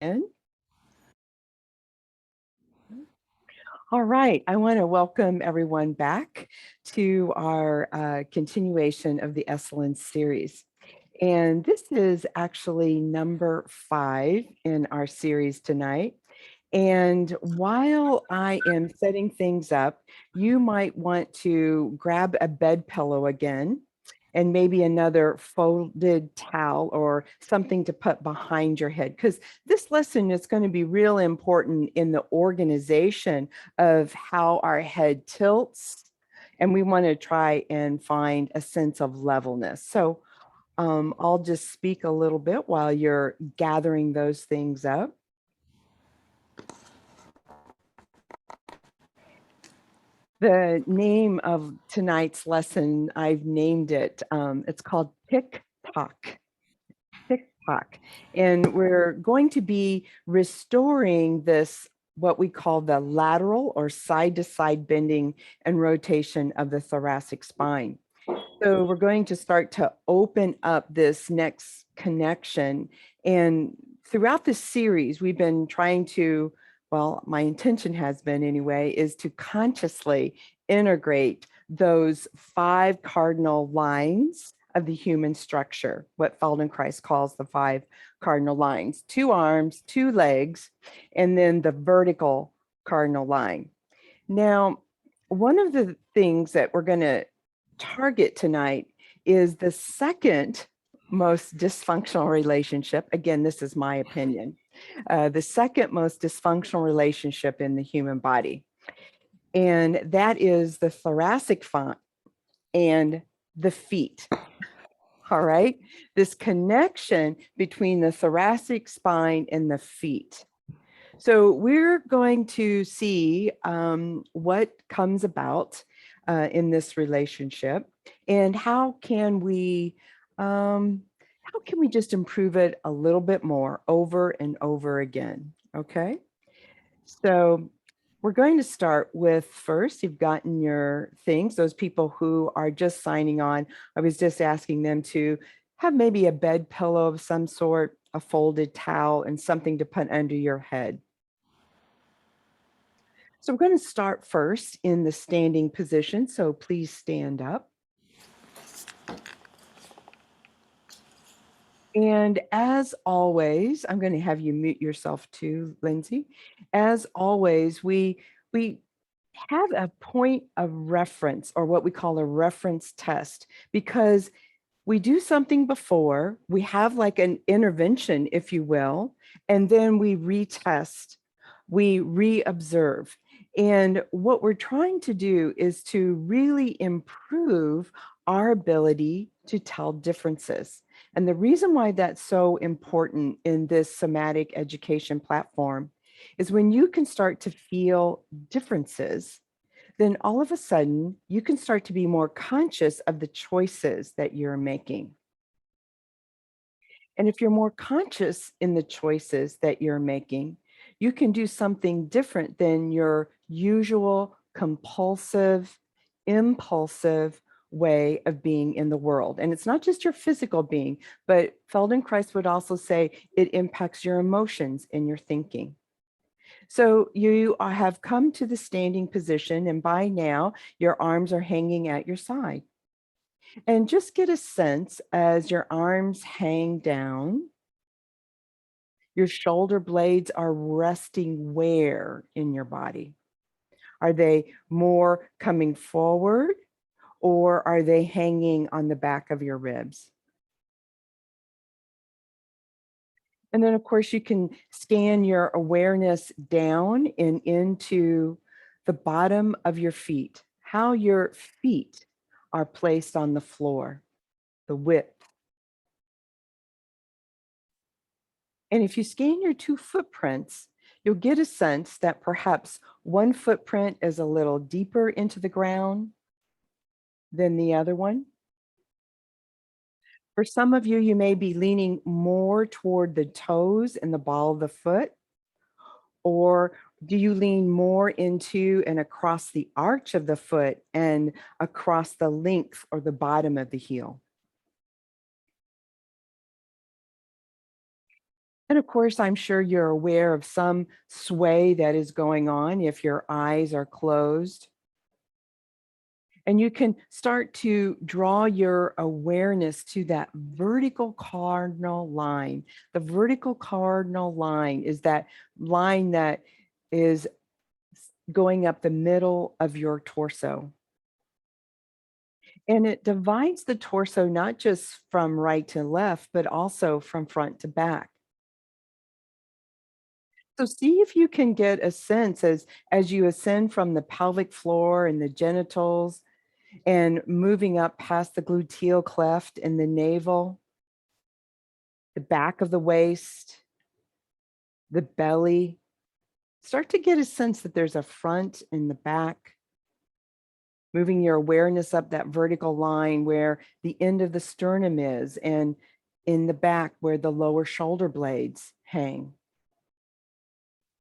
in. All right, I want to welcome everyone back to our continuation of the Esalen Series. And this is actually number 5 in our series tonight. And while I am setting things up, you might want to grab a bed pillow again and maybe another folded towel or something to put behind your head, because this lesson is going to be real important in the organization of how our head tilts. And we want to try and find a sense of levelness. So I'll just speak a little bit while you're gathering those things up. The name of tonight's lesson, I've named it, it's called Tick-tock. Tick-tock. And we're going to be restoring this, what we call the lateral or side-to-side bending and rotation of the thoracic spine. So we're going to start to open up this next connection. And throughout this series, we've been trying to, well, my intention has been anyway, is to consciously integrate those 5 cardinal lines of the human structure, what Feldenkrais calls the 5 cardinal lines: 2 arms, 2 legs, and then the vertical cardinal line. Now, one of the things that we're going to target tonight is the second most dysfunctional relationship. Again, this is my opinion. The second most dysfunctional relationship in the human body. And that is the thoracic spine and the feet. All right. This connection between the thoracic spine and the feet. So we're going to see what comes about in this relationship, and how can we just improve it a little bit more over and over again. Okay, so we're going to start with, first, you've gotten your things. Those people who are just signing on, I was just asking them to have maybe a bed pillow of some sort, a folded towel, and something to put under your head. So we're going to start first in the standing position. So please stand up. And as always, I'm going to have you mute yourself too, Lindsay. As always, we have a point of reference, or what we call a reference test, because we do something before, we have like an intervention, if you will, and then we retest, we re-observe. And what we're trying to do is to really improve our ability to tell differences. And the reason why that's so important in this somatic education platform is when you can start to feel differences, then all of a sudden you can start to be more conscious of the choices that you're making. And if you're more conscious in the choices that you're making, you can do something different than your usual compulsive, impulsive way of being in the world. And it's not just your physical being, but Feldenkrais would also say it impacts your emotions and your thinking. So you have come to the standing position, and by now your arms are hanging at your side. And just get a sense as your arms hang down, your shoulder blades are resting where in your body? Are they more coming forward, or are they hanging on the back of your ribs? And then, of course, you can scan your awareness down and into the bottom of your feet, how your feet are placed on the floor, the width. And if you scan your 2 footprints, you'll get a sense that perhaps one footprint is a little deeper into the ground than the other one. For some of you, you may be leaning more toward the toes and the ball of the foot. Or do you lean more into and across the arch of the foot and across the length or the bottom of the heel? And of course, I'm sure you're aware of some sway that is going on if your eyes are closed. And you can start to draw your awareness to that vertical cardinal line. The vertical cardinal line is that line that is going up the middle of your torso. And it divides the torso not just from right to left, but also from front to back. So see if you can get a sense as you ascend from the pelvic floor and the genitals and moving up past the gluteal cleft and the navel, the back of the waist, the belly. Start to get a sense that there's a front and the back, moving your awareness up that vertical line where the end of the sternum is and in the back where the lower shoulder blades hang.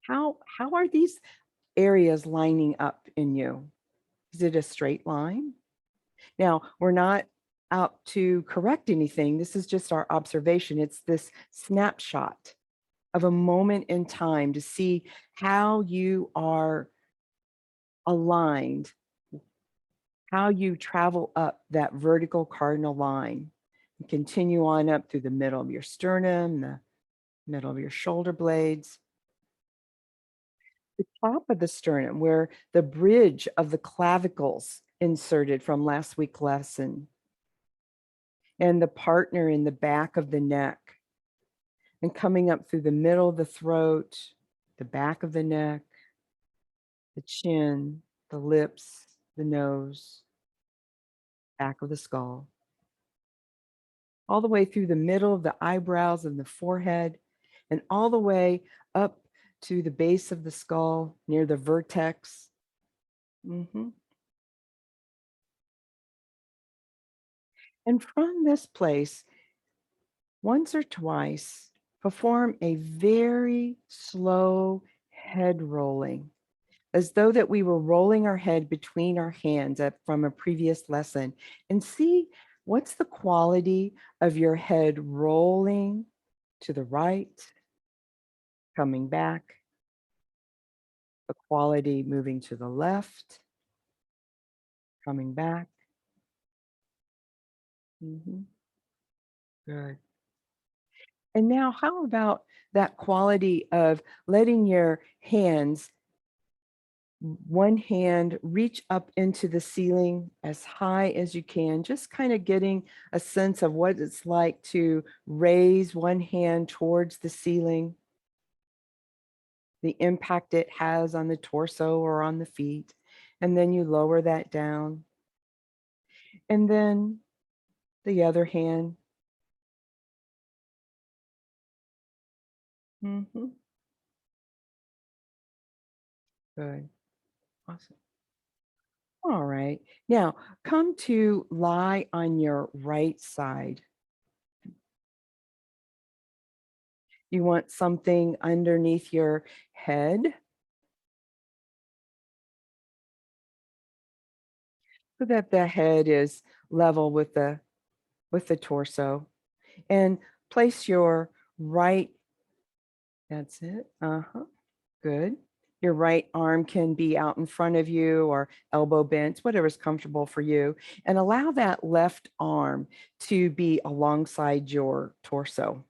How are these areas lining up in you? Is it a straight line? Now, we're not out to correct anything. This is just our observation. It's this snapshot of a moment in time to see how you are aligned, how you travel up that vertical cardinal line and continue on up through the middle of your sternum, the middle of your shoulder blades, the top of the sternum where the bridge of the clavicles inserted from last week's lesson, and the partner in the back of the neck, and coming up through the middle of the throat, the back of the neck, the chin, the lips, the nose, back of the skull, all the way through the middle of the eyebrows and the forehead, and all the way up to the base of the skull near the vertex. Mhm. And from this place, once or twice, perform a very slow head rolling, as though that we were rolling our head between our hands from a previous lesson, and see what's the quality of your head rolling to the right, coming back, the quality moving to the left, coming back. Mhm. Good. And now, how about that quality of letting your hands, one hand reach up into the ceiling as high as you can, just kind of getting a sense of what it's like to raise one hand towards the ceiling, the impact it has on the torso or on the feet. And then you lower that down. And then the other hand. Mhm. Good. Awesome. All right. Now come to lie on your right side. You want something underneath your head so that the head is level with the torso. And place your right, that's it. Uh-huh. Good. Your right arm can be out in front of you or elbow bent, whatever's comfortable for you. And allow that left arm to be alongside your torso.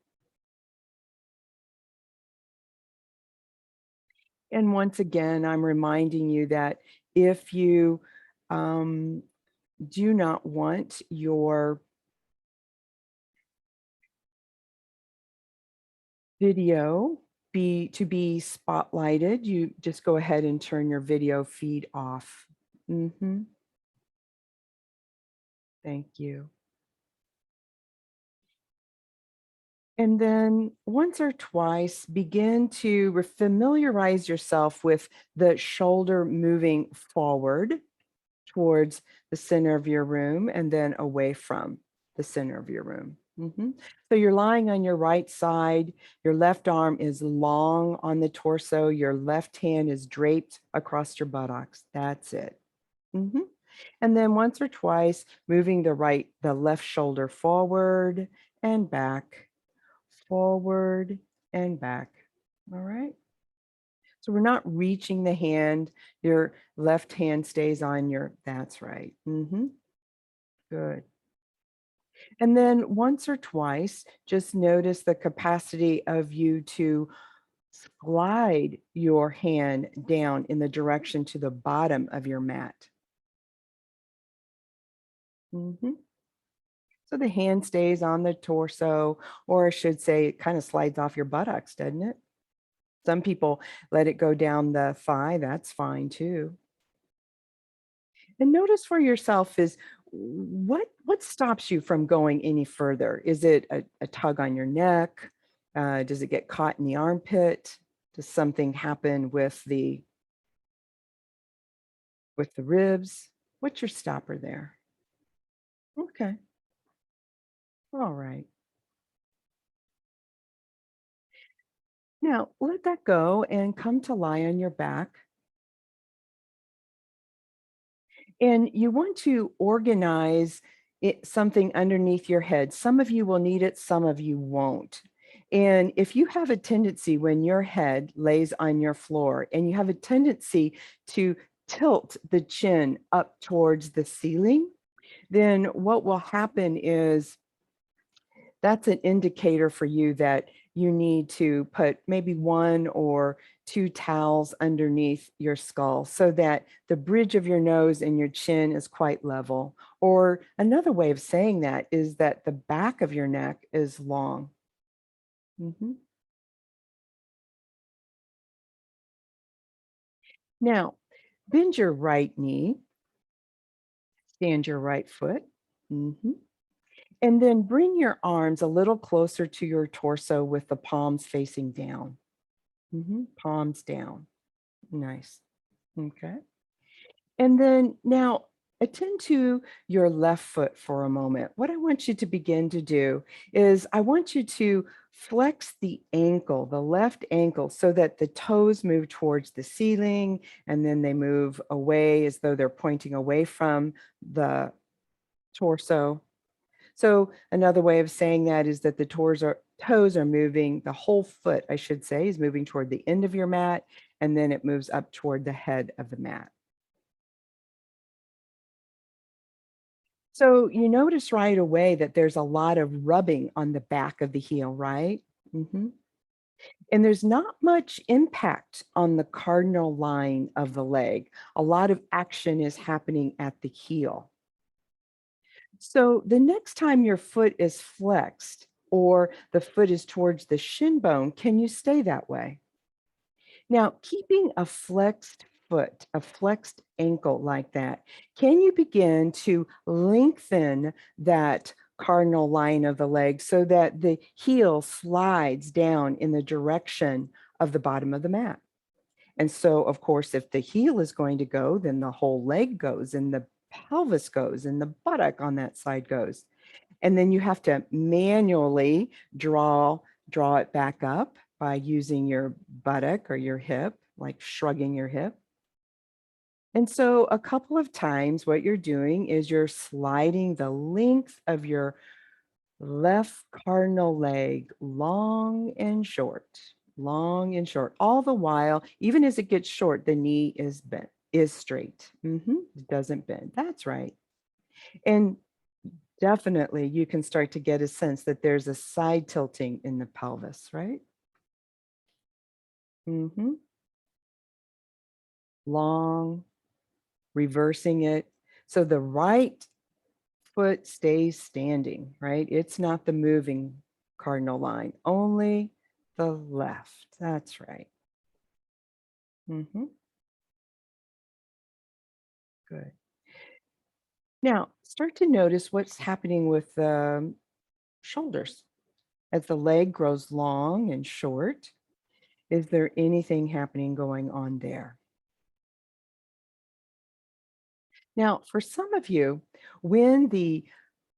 And once again, I'm reminding you that if you do not want your video to be spotlighted, you just go ahead and turn your video feed off. Thank you. And then once or twice, begin to familiarize yourself with the shoulder moving forward towards the center of your room and then away from the center of your room. So you're lying on your right side, your left arm is long on the torso, your left hand is draped across your buttocks. That's it. And then once or twice, moving the left shoulder forward and back, forward and back. All right. So we're not reaching the hand. Your left hand stays on your, that's right. Good. And then once or twice, just notice the capacity of you to slide your hand down in the direction to the bottom of your mat. So the hand stays on the torso, or I should say, it kind of slides off your buttocks, doesn't it? Some people let it go down the thigh. That's fine too. And notice for yourself is what stops you from going any further? Is it a tug on your neck? Does it get caught in the armpit? Does something happen with the ribs? What's your stopper there? Okay. All right. Now let that go and come to lie on your back. And you want to organize something underneath your head. Some of you will need it, some of you won't. And if you have a tendency when your head lays on your floor and you have a tendency to tilt the chin up towards the ceiling, then what will happen is that's an indicator for you that you need to put maybe 1 or 2 towels underneath your skull so that the bridge of your nose and your chin is quite level. Or another way of saying that is that the back of your neck is long. Now, bend your right knee, stand your right foot. And then bring your arms a little closer to your torso with the palms facing down. Palms down. Nice. Okay. And then now attend to your left foot for a moment. What I want you to begin to do is I want you to flex the ankle, the left ankle, so that the toes move towards the ceiling and then they move away as though they're pointing away from the torso. So another way of saying that is that the toes are moving, the whole foot, I should say, is moving toward the end of your mat, and then it moves up toward the head of the mat. So you notice right away that there's a lot of rubbing on the back of the heel, right? And there's not much impact on the cardinal line of the leg. A lot of action is happening at the heel. So the next time your foot is flexed or the foot is towards the shin bone, can you stay that way? Now, keeping a flexed foot, a flexed ankle like that, can you begin to lengthen that cardinal line of the leg so that the heel slides down in the direction of the bottom of the mat? And so, of course, if the heel is going to go, then the whole leg goes and the pelvis goes and the buttock on that side goes. And then you have to manually draw it back up by using your buttock or your hip, like shrugging your hip. And so a couple of times what you're doing is you're sliding the length of your left cardinal leg long and short, all the while, even as it gets short, the knee is bent, is straight. It doesn't bend. That's right. And definitely you can start to get a sense that there's a side tilting in the pelvis, right? Long, reversing it. So the right foot stays standing, right? It's not the moving cardinal line, only the left. That's right. Good. Now, start to notice what's happening with the shoulders. As the leg grows long and short, is there anything happening going on there? Now, for some of you, when the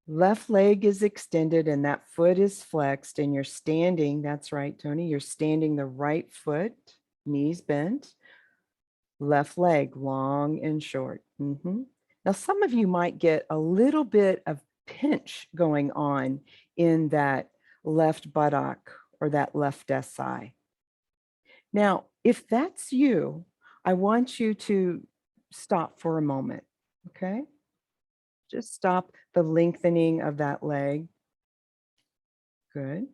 left leg is extended and that foot is flexed and you're standing, that's right, Tony, you're standing the right foot, knees bent, left leg long and short. Now, some of you might get a little bit of pinch going on in that left buttock or that left SI. Now, if that's you, I want you to stop for a moment, okay? Just stop the lengthening of that leg. Good.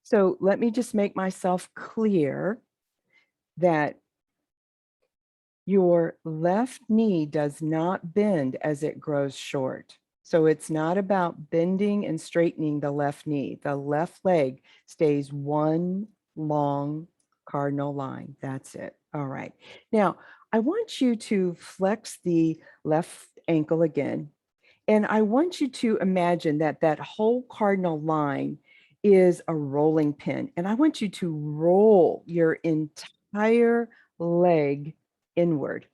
So let me just make myself clear that your left knee does not bend as it grows short. So it's not about bending and straightening the left knee. The left leg stays one long cardinal line. That's it. All right. Now, I want you to flex the left ankle again. And I want you to imagine that that whole cardinal line is a rolling pin. And I want you to roll your entire leg inward.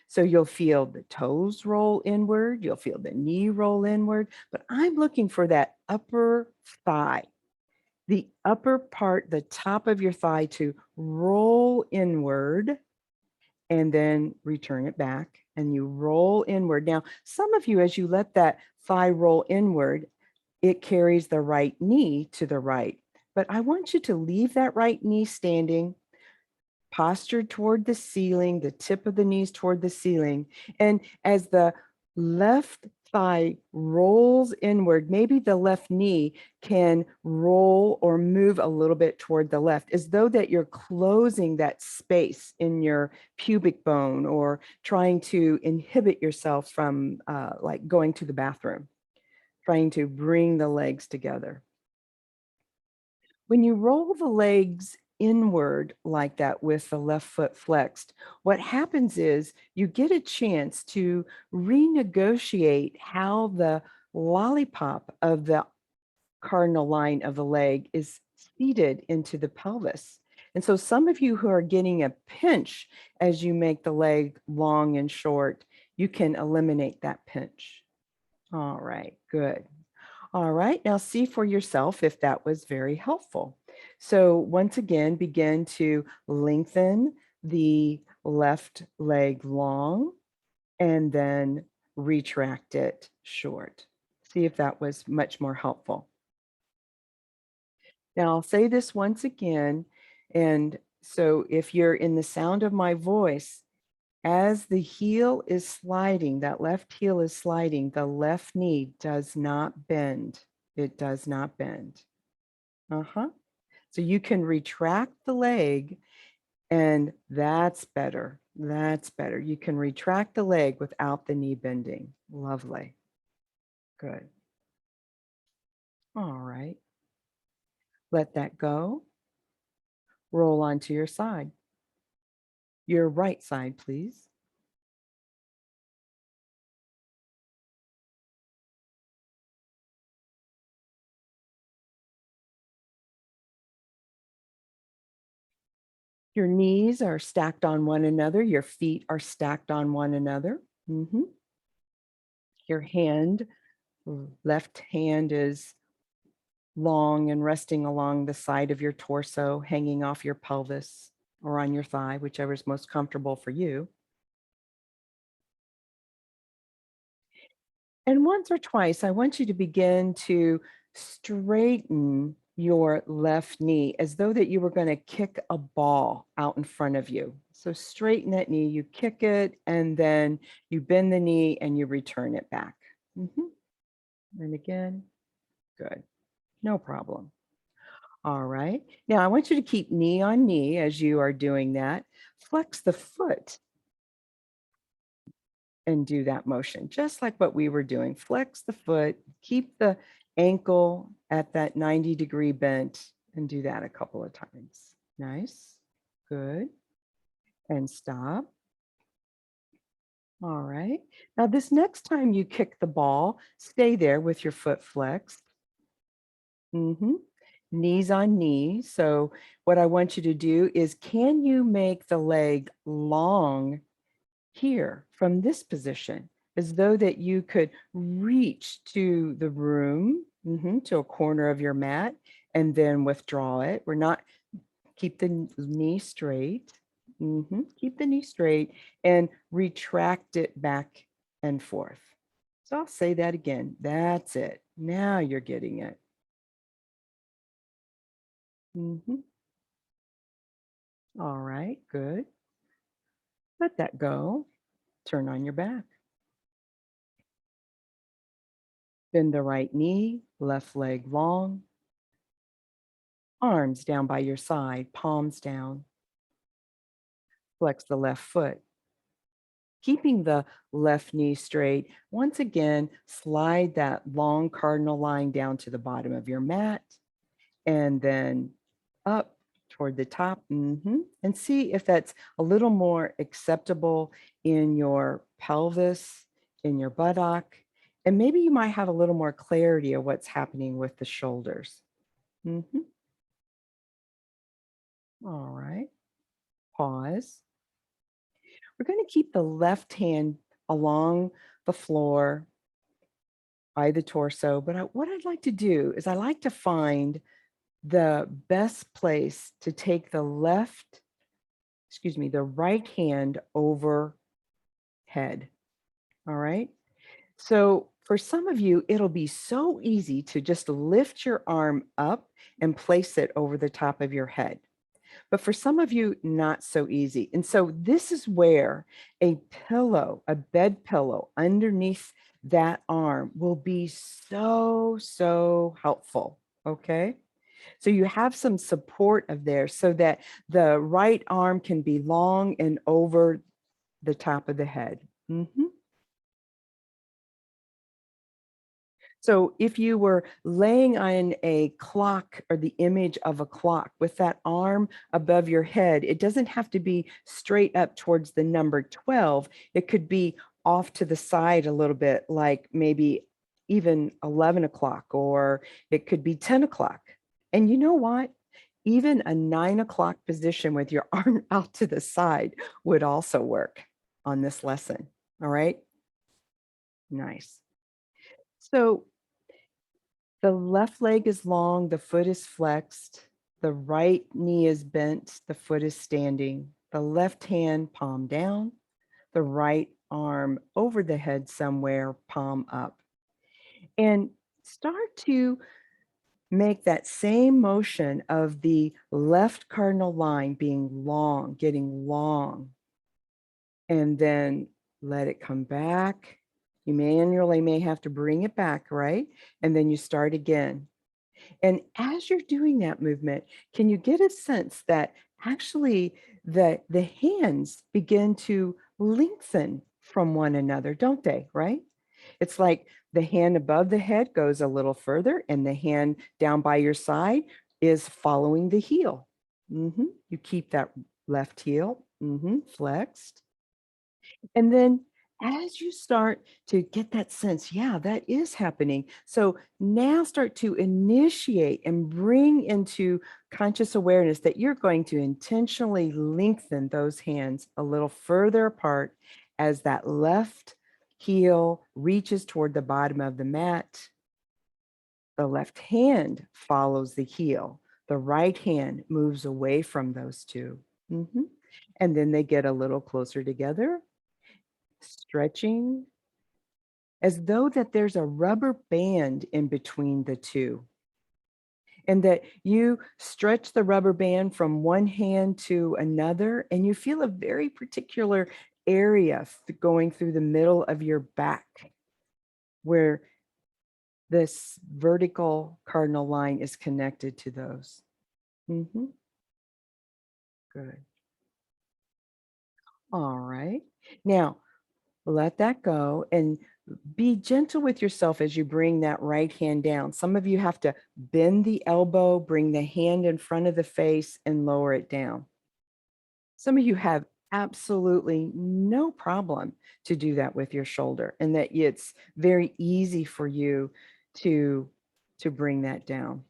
So you'll feel the toes roll inward, you'll feel the knee roll inward, but I'm looking for that upper thigh, the upper part, the top of your thigh to roll inward and then return it back and you roll inward. Now, some of you, as you let that thigh roll inward, it carries the right knee to the right. But I want you to leave that right knee standing, postured toward the ceiling, the tip of the knees toward the ceiling. And as the left thigh rolls inward, maybe the left knee can roll or move a little bit toward the left, as though that you're closing that space in your pubic bone or trying to inhibit yourself from like going to the bathroom, trying to bring the legs together. When you roll the legs inward like that with the left foot flexed, what happens is you get a chance to renegotiate how the lollipop of the cardinal line of the leg is seated into the pelvis. And so some of you who are getting a pinch as you make the leg long and short, you can eliminate that pinch. All right, good. All right, now see for yourself if that was very helpful. So once again, begin to lengthen the left leg long and then retract it short. See if that was much more helpful. Now I'll say this once again. And so if you're in the sound of my voice, as the heel is sliding, that left heel is sliding, the left knee does not bend. It does not bend. So you can retract the leg, and that's better. That's better. You can retract the leg without the knee bending. Lovely. Good. All right. Let that go. Roll onto your side. Your right side, please. Your knees are stacked on one another. Your feet are stacked on one another. Your hand, left hand is long and resting along the side of your torso, hanging off your pelvis or on your thigh, whichever is most comfortable for you. And once or twice, I want you to begin to straighten your left knee as though that you were going to kick a ball out in front of you. So straighten that knee, you kick it, and then you bend the knee and you return it back. And again, good. No problem. All right. Now I want you to keep knee on knee as you are doing that. Flex the foot and do that motion, just like what we were doing. Flex the foot, keep the ankle at that 90-degree bent and do that a couple of times. Nice. Good. And stop. All right. Now this next time you kick the ball, stay there with your foot flexed. Knees on knee. So what I want you to do is, can you make the leg long here from this position, as though that you could reach to the room, to a corner of your mat, and then withdraw it. We're not, keep the knee straight. Keep the knee straight and retract it back and forth. So I'll say that again. That's it. Now you're getting it. Mhm. All right, good. Let that go. Turn on your back. Bend the right knee, left leg long, arms down by your side, palms down. Flex the left foot. Keeping the left knee straight, once again, slide that long cardinal line down to the bottom of your mat and then up toward the top. And see if that's a little more acceptable in your pelvis, in your buttock. And maybe you might have a little more clarity of what's happening with the shoulders. Mhm. All right. Pause. We're going to keep the left hand along the floor by the torso. But what I'd like to do is I like to find the best place to take the the right hand over head. All right. So for some of you, it'll be so easy to just lift your arm up and place it over the top of your head. But for some of you, not so easy. And so this is where a pillow, a bed pillow underneath that arm will be so, so helpful. Okay. So you have some support of there so that the right arm can be long and over the top of the head. So if you were laying on a clock or the image of a clock with that arm above your head, it doesn't have to be straight up towards the number 12. It could be off to the side a little bit, like maybe even 11 o'clock, or it could be 10 o'clock. And you know what? Even a 9 o'clock position with your arm out to the side would also work on this lesson. All right. Nice. So the left leg is long, the foot is flexed, the right knee is bent, the foot is standing, the left hand palm down, the right arm over the head somewhere, palm up. And start to make that same motion of the left cardinal line being long, getting long, and then let it come back. You manually may have to bring it back, right? And then you start again. And as you're doing that movement, can you get a sense that actually the hands begin to lengthen from one another, don't they? Right? It's like the hand above the head goes a little further, and the hand down by your side is following the heel. You keep that left heel flexed. And then as you start to get that sense, yeah, that is happening. So now start to initiate and bring into conscious awareness that you're going to intentionally lengthen those hands a little further apart as that left heel reaches toward the bottom of the mat. The left hand follows the heel. The right hand moves away from those two. And then they get a little closer together, stretching as though that there's a rubber band in between the two, and that you stretch the rubber band from one hand to another, and you feel a very particular area going through the middle of your back where this vertical cardinal line is connected to those. Good. All right. Now, let that go and be gentle with yourself as you bring that right hand down. Some of you have to bend the elbow, bring the hand in front of the face, and lower it down. Some of you have absolutely no problem to do that with your shoulder, and that it's very easy for you to bring that down.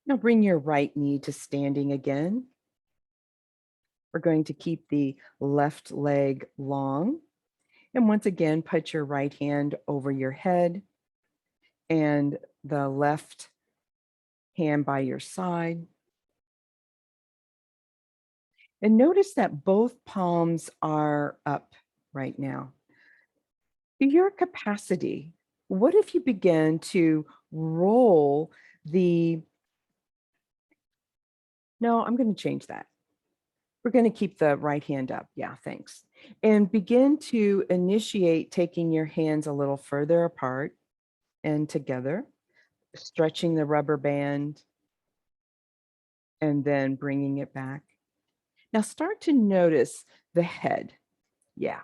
Now bring your right knee to standing again. We're going to keep the left leg long. And once again, put your right hand over your head and the left hand by your side. And notice that both palms are up right now. To your capacity, what if you begin to roll the, no, I'm going to change that. We're going to keep the right hand up. Yeah, thanks. And begin to initiate taking your hands a little further apart and together, stretching the rubber band, and then bringing it back. Now start to notice the head. Yeah.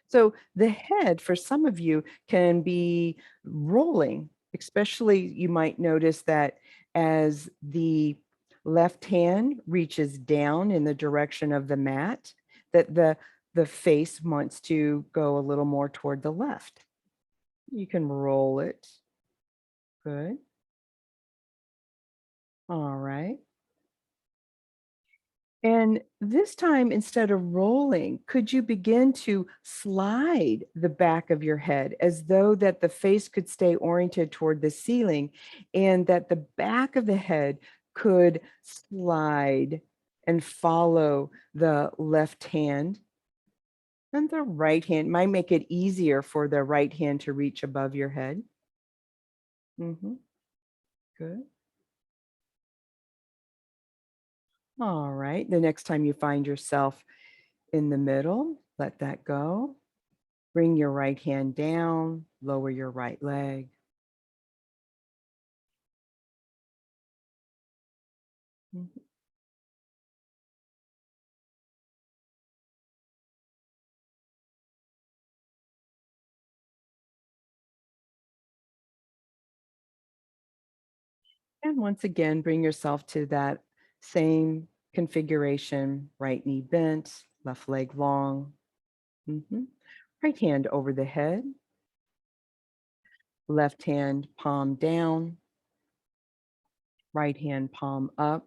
So the head for some of you can be rolling, especially you might notice that as the left hand reaches down in the direction of the mat, that the face wants to go a little more toward the left. You can roll it. Good. All right. And this time, instead of rolling, could you begin to slide the back of your head as though that the face could stay oriented toward the ceiling and that the back of the head could slide and follow the left hand, and the right hand might make it easier for the right hand to reach above your head. Good. All right. The next time you find yourself in the middle, let that go. Bring your right hand down, lower your right leg. Mhm. And once again, bring yourself to that same configuration, right knee bent, left leg long. Right hand over the head, left hand palm down, right hand palm up.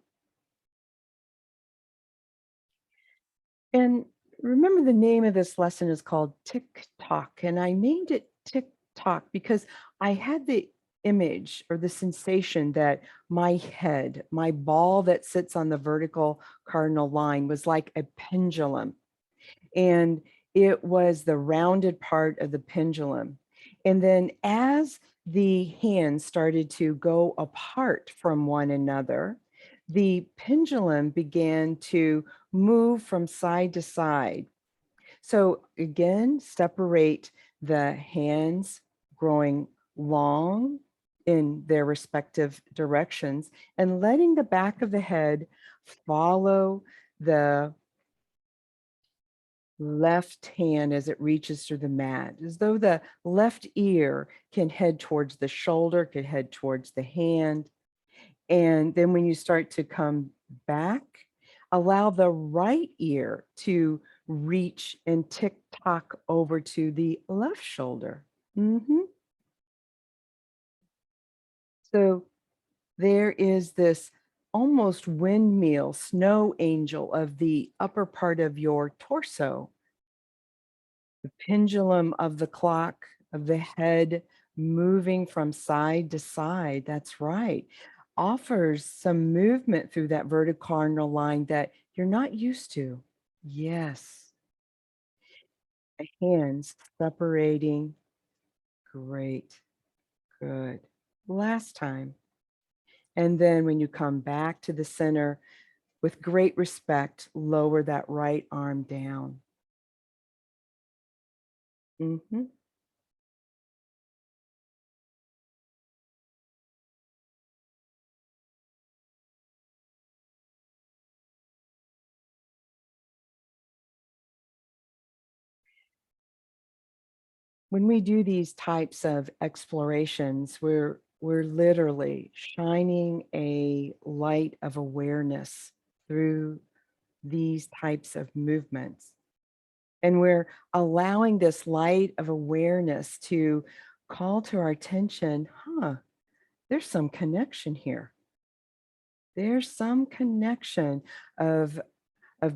And remember, the name of this lesson is called Tick-tock. And I named it Tick-tock because I had the image or the sensation that my head, my ball that sits on the vertical cardinal line, was like a pendulum. And it was the rounded part of the pendulum. And then as the hands started to go apart from one another, the pendulum began to move from side to side. So again, separate the hands growing long in their respective directions and letting the back of the head follow the left hand as it reaches through the mat, as though the left ear can head towards the shoulder, could head towards the hand. And then when you start to come back, allow the right ear to reach and tick-tock over to the left shoulder. So there is this almost windmill snow angel of the upper part of your torso, the pendulum of the clock of the head moving from side to side. That's right. Offers some movement through that vertical cardinal line that you're not used to. Yes. The hands separating. Great. Good. Last time. And then when you come back to the center, with great respect, lower that right arm down. Mhm. When we do these types of explorations, we're literally shining a light of awareness through these types of movements. And we're allowing this light of awareness to call to our attention, there's some connection here. There's some connection of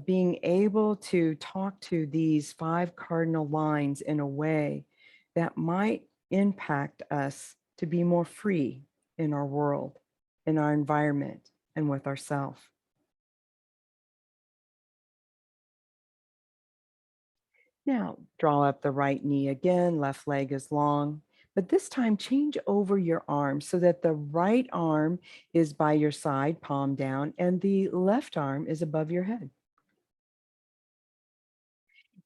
being able to talk to these 5 cardinal lines in a way that might impact us to be more free in our world, in our environment, and with ourselves. Now, draw up the right knee again, left leg is long, but this time change over your arm so that the right arm is by your side, palm down, and the left arm is above your head.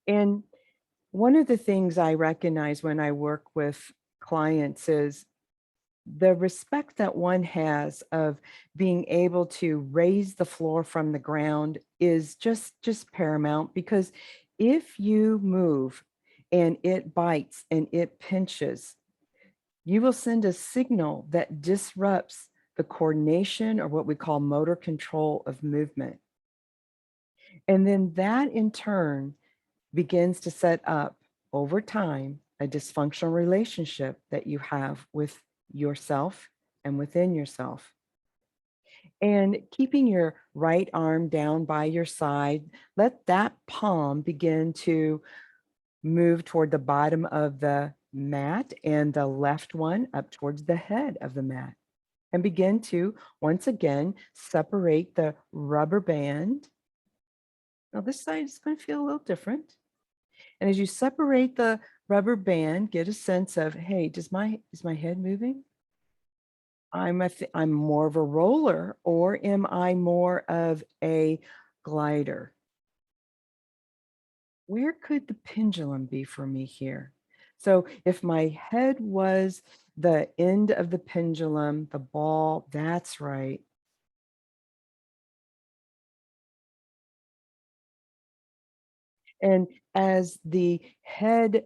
And one of the things I recognize when I work with clients is the respect that one has of being able to raise the floor from the ground is just paramount, because if you move and it bites and it pinches, you will send a signal that disrupts the coordination, or what we call motor control of movement. And then that in turn begins to set up over time a dysfunctional relationship that you have with yourself and within yourself. And keeping your right arm down by your side, let that palm begin to move toward the bottom of the mat and the left one up towards the head of the mat. And begin to, once again, separate the rubber band. Now this side is going to feel a little different. And as you separate the rubber band, get a sense of, hey, is my head moving? I'm more of a roller, or am I more of a glider? Where could the pendulum be for me here? So if my head was the end of the pendulum, the ball, that's right. And as the head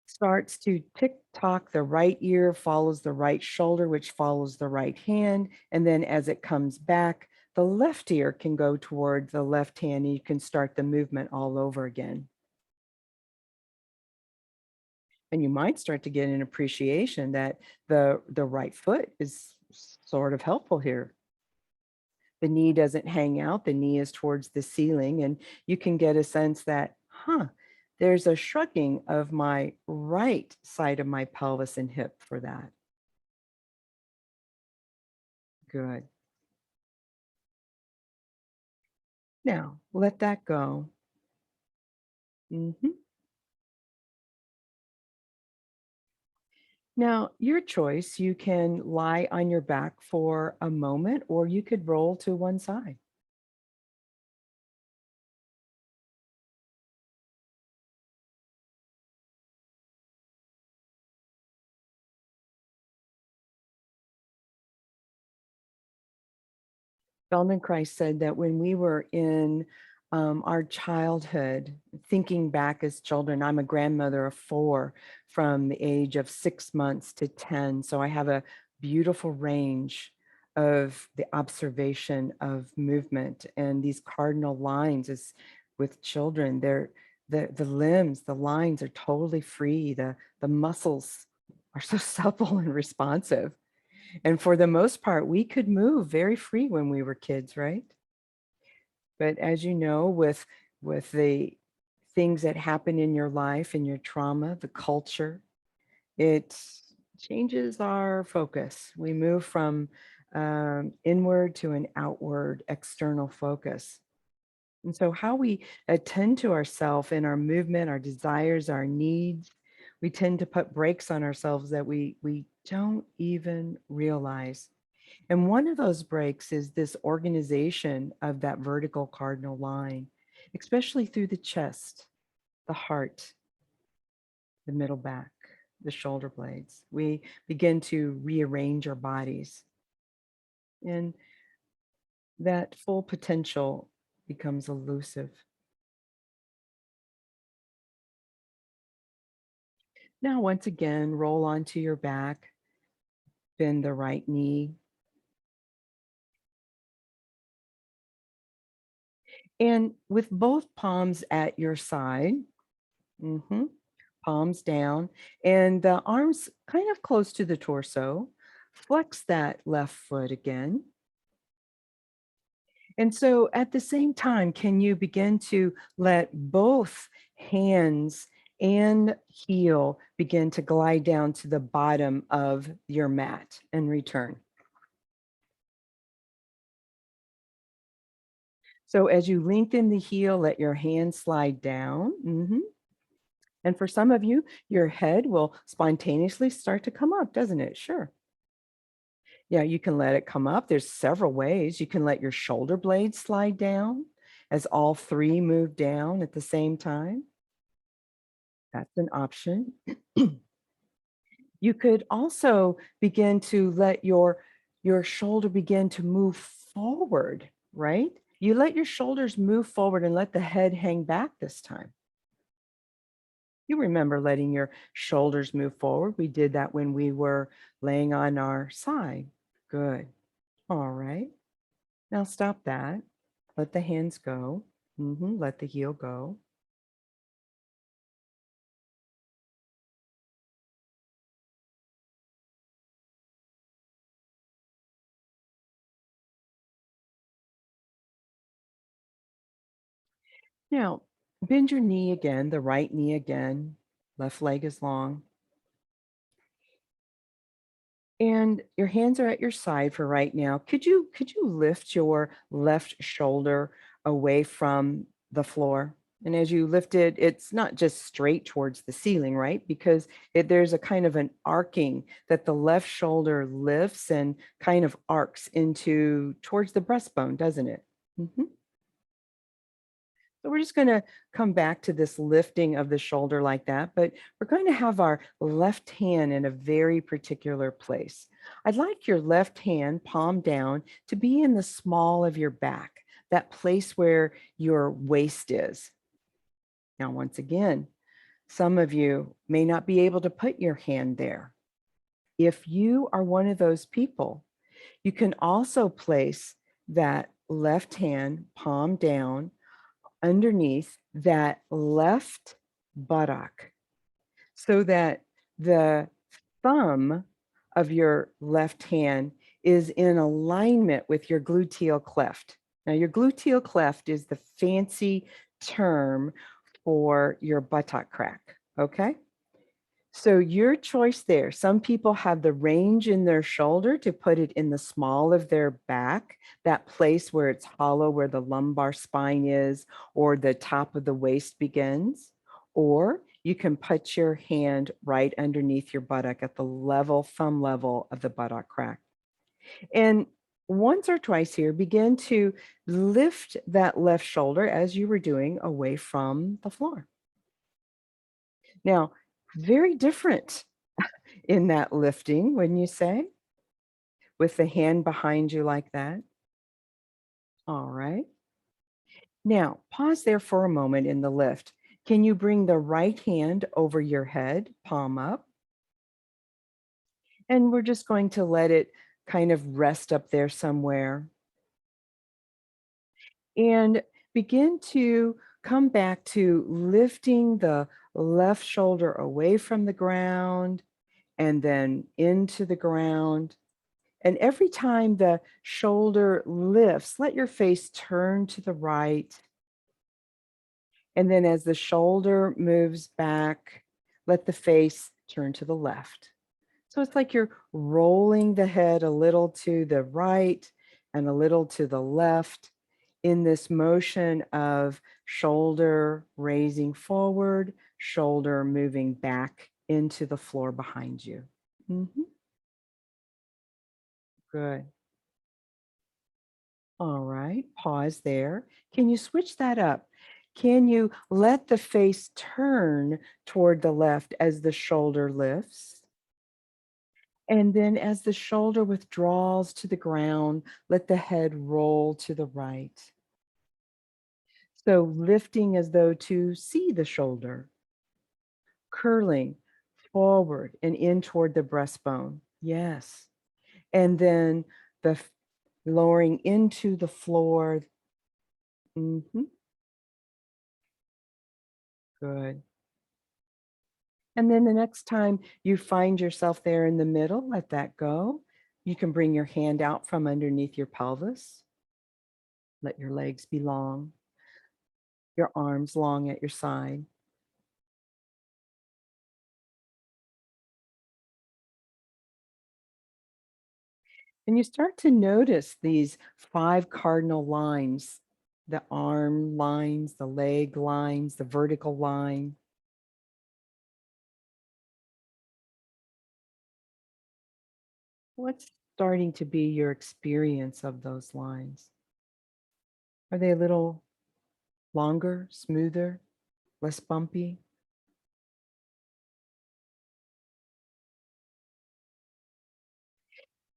starts to tick-tock, the right ear follows the right shoulder, which follows the right hand. And then as it comes back, the left ear can go toward the left hand, and you can start the movement all over again. And you might start to get an appreciation that the right foot is sort of helpful here. The knee doesn't hang out, the knee is towards the ceiling, and you can get a sense that, there's a shrugging of my right side of my pelvis and hip for that. Good. Now, let that go. Mhm. Now, your choice, you can lie on your back for a moment, or you could roll to one side. Feldenkrais said that when we were in our childhood, thinking back as children, I'm a grandmother of 4 from the age of 6 months to 10. So I have a beautiful range of the observation of movement, and these cardinal lines is with children. The limbs, the lines are totally free. The muscles are so supple and responsive. And for the most part, we could move very free when we were kids, right? But as you know, with the things that happen in your life and your trauma, the culture, it changes our focus. We move from inward to an outward external focus. And so how we attend to ourselves in our movement, our desires, our needs, we tend to put brakes on ourselves that we don't even realize. And one of those breaks is this organization of that vertical cardinal line, especially through the chest, the heart, the middle back, the shoulder blades. We begin to rearrange our bodies, and that full potential becomes elusive. Now, once again, roll onto your back, bend the right knee, and with both palms at your side, mhm, palms down, and the arms kind of close to the torso. Flex that left foot again. And so at the same time, can you begin to let both hands and heel begin to glide down to the bottom of your mat and return? So as you lengthen the heel, let your hands slide down. Mhm. And for some of you, your head will spontaneously start to come up, doesn't it? Sure. Yeah, you can let it come up. There's several ways. You can let your shoulder blades slide down as all three move down at the same time. That's an option. You could also begin to let your shoulder begin to move forward, right? You let your shoulders move forward and let the head hang back this time. You remember letting your shoulders move forward. We did that when we were laying on our side. Good. All right. Now stop that. Let the hands go. Let the heel go. Now, bend your knee again, the right knee again. Left leg is long. And your hands are at your side for right now. Could you lift your left shoulder away from the floor? And as you lift it, it's not just straight towards the ceiling, right? Because there's a kind of an arcing that the left shoulder lifts and kind of arcs into towards the breastbone, doesn't it? So we're just going to come back to this lifting of the shoulder like that, but we're going to have our left hand in a very particular place. I'd like your left hand, palm down, to be in the small of your back, that place where your waist is. Now, once again, some of you may not be able to put your hand there. If you are one of those people, you can also place that left hand, palm down, underneath that left buttock so that the thumb of your left hand is in alignment with your gluteal cleft. Now, your gluteal cleft is the fancy term for your buttock crack, okay? So your choice there. Some people have the range in their shoulder to put it in the small of their back, that place where it's hollow, where the lumbar spine is, or the top of the waist begins. Or you can put your hand right underneath your buttock at the level, thumb level of the buttock crack. And once or twice here, begin to lift that left shoulder as you were doing away from the floor. Now, very different in that lifting, wouldn't you say? With the hand behind you like that. All right. Now, pause there for a moment in the lift. Can you bring the right hand over your head, palm up? And we're just going to let it kind of rest up there somewhere. And begin to come back to lifting the left shoulder away from the ground and then into the ground. And every time the shoulder lifts, let your face turn to the right. And then as the shoulder moves back, let the face turn to the left. So it's like you're rolling the head a little to the right and a little to the left in this motion of shoulder raising forward, shoulder moving back into the floor behind you. Good. All right, pause there. Can you switch that up? Can you let the face turn toward the left as the shoulder lifts? And then as the shoulder withdraws to the ground, let the head roll to the right. So lifting as though to see the shoulder, curling forward and in toward the breastbone. Yes. And then the lowering into the floor. Good. And then the next time you find yourself there in the middle, let that go. You can bring your hand out from underneath your pelvis. Let your legs be long, your arms long at your side. And you start to notice these 5 cardinal lines, the arm lines, the leg lines, the vertical line. What's starting to be your experience of those lines? Are they a little longer, smoother, less bumpy?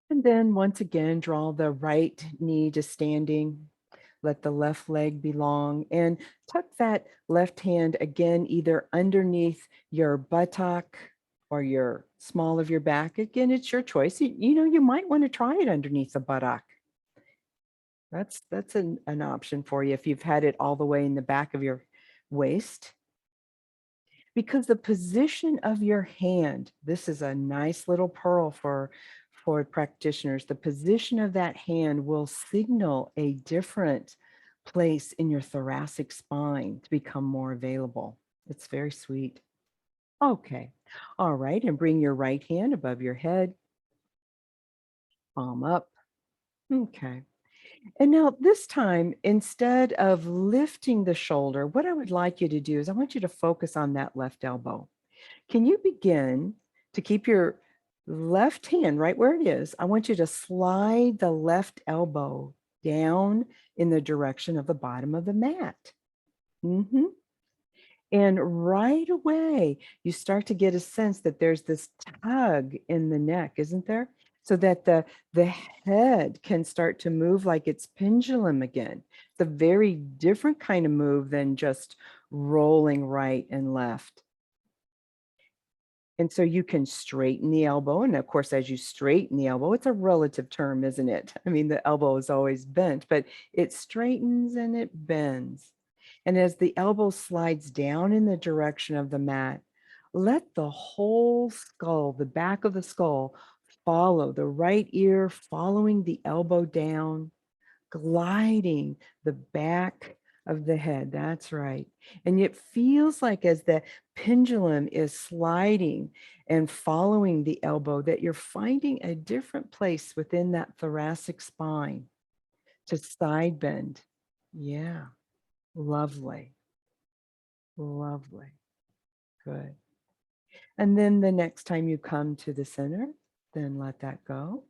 And then once again, draw the right knee to standing. Let the left leg be long and tuck that left hand again, either underneath your buttock or your small of your back. Again, it's your choice. You might want to try it underneath the buttock. That's an option for you if you've had it all the way in the back of your waist. Because the position of your hand, this is a nice little pearl for practitioners. The position of that hand will signal a different place in your thoracic spine to become more available. It's very sweet. Okay. All right. And bring your right hand above your head, palm up. Okay. And now this time, instead of lifting the shoulder, what I would like you to do is I want you to focus on that left elbow. Can you begin to keep your left hand right where it is? I want you to slide the left elbow down in the direction of the bottom of the mat. Mhm. And right away, you start to get a sense that there's this tug in the neck, isn't there? So that the head can start to move like it's pendulum again. It's a very different kind of move than just rolling right and left. And so you can straighten the elbow. And of course, as you straighten the elbow, it's a relative term, isn't it? I mean, the elbow is always bent, but it straightens and it bends. And as the elbow slides down in the direction of the mat, let the whole skull, the back of the skull, follow the right ear, following the elbow down, gliding the back of the head. That's right. And it feels like as the pendulum is sliding and following the elbow, that you're finding a different place within that thoracic spine to side bend. Yeah. Lovely. Lovely. Good. And then the next time you come to the center, then let that go.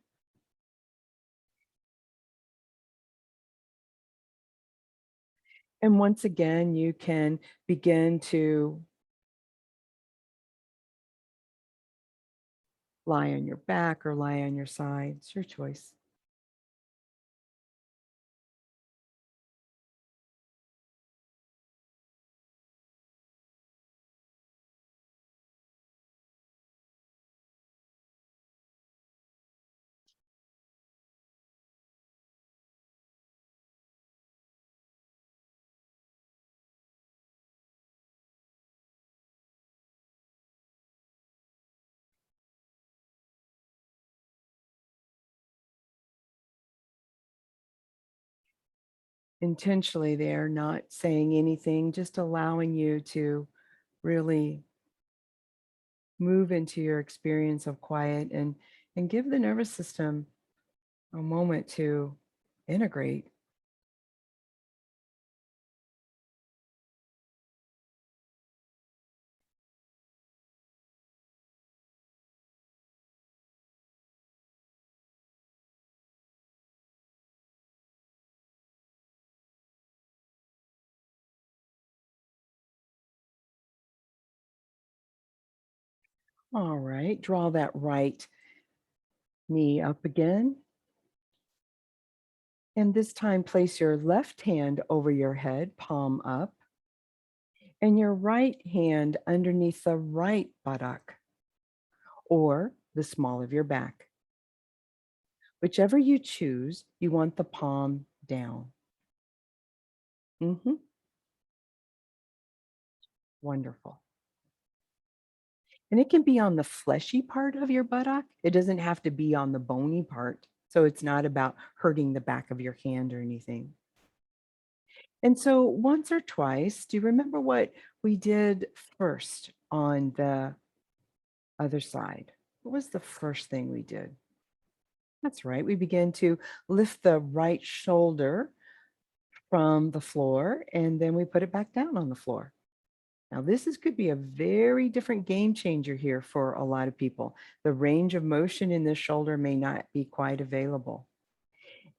And once again, you can begin to lie on your back or lie on your side. It's your choice. Intentionally, they're not saying anything, just allowing you to really move into your experience of quiet and give the nervous system a moment to integrate. All right, draw that right knee up again. And this time, place your left hand over your head, palm up, and your right hand underneath the right buttock or the small of your back. Whichever you choose, you want the palm down. Wonderful. And it can be on the fleshy part of your buttock. It doesn't have to be on the bony part. So it's not about hurting the back of your hand or anything. And so once or twice, do you remember what we did first on the other side? What was the first thing we did? That's right. We began to lift the right shoulder from the floor, and then we put it back down on the floor. Now, could be a very different game changer here for a lot of people. The range of motion in the shoulder may not be quite available.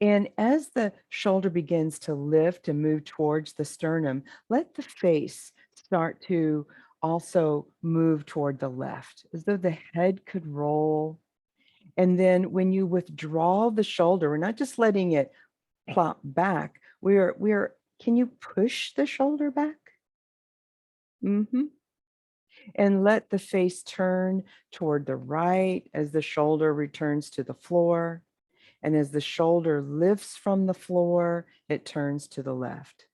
And as the shoulder begins to lift and move towards the sternum, let the face start to also move toward the left, as though the head could roll. And then when you withdraw the shoulder, we're not just letting it plop back. Can you push the shoulder back? Mm-hmm. And let the face turn toward the right as the shoulder returns to the floor. And as the shoulder lifts from the floor, it turns to the left.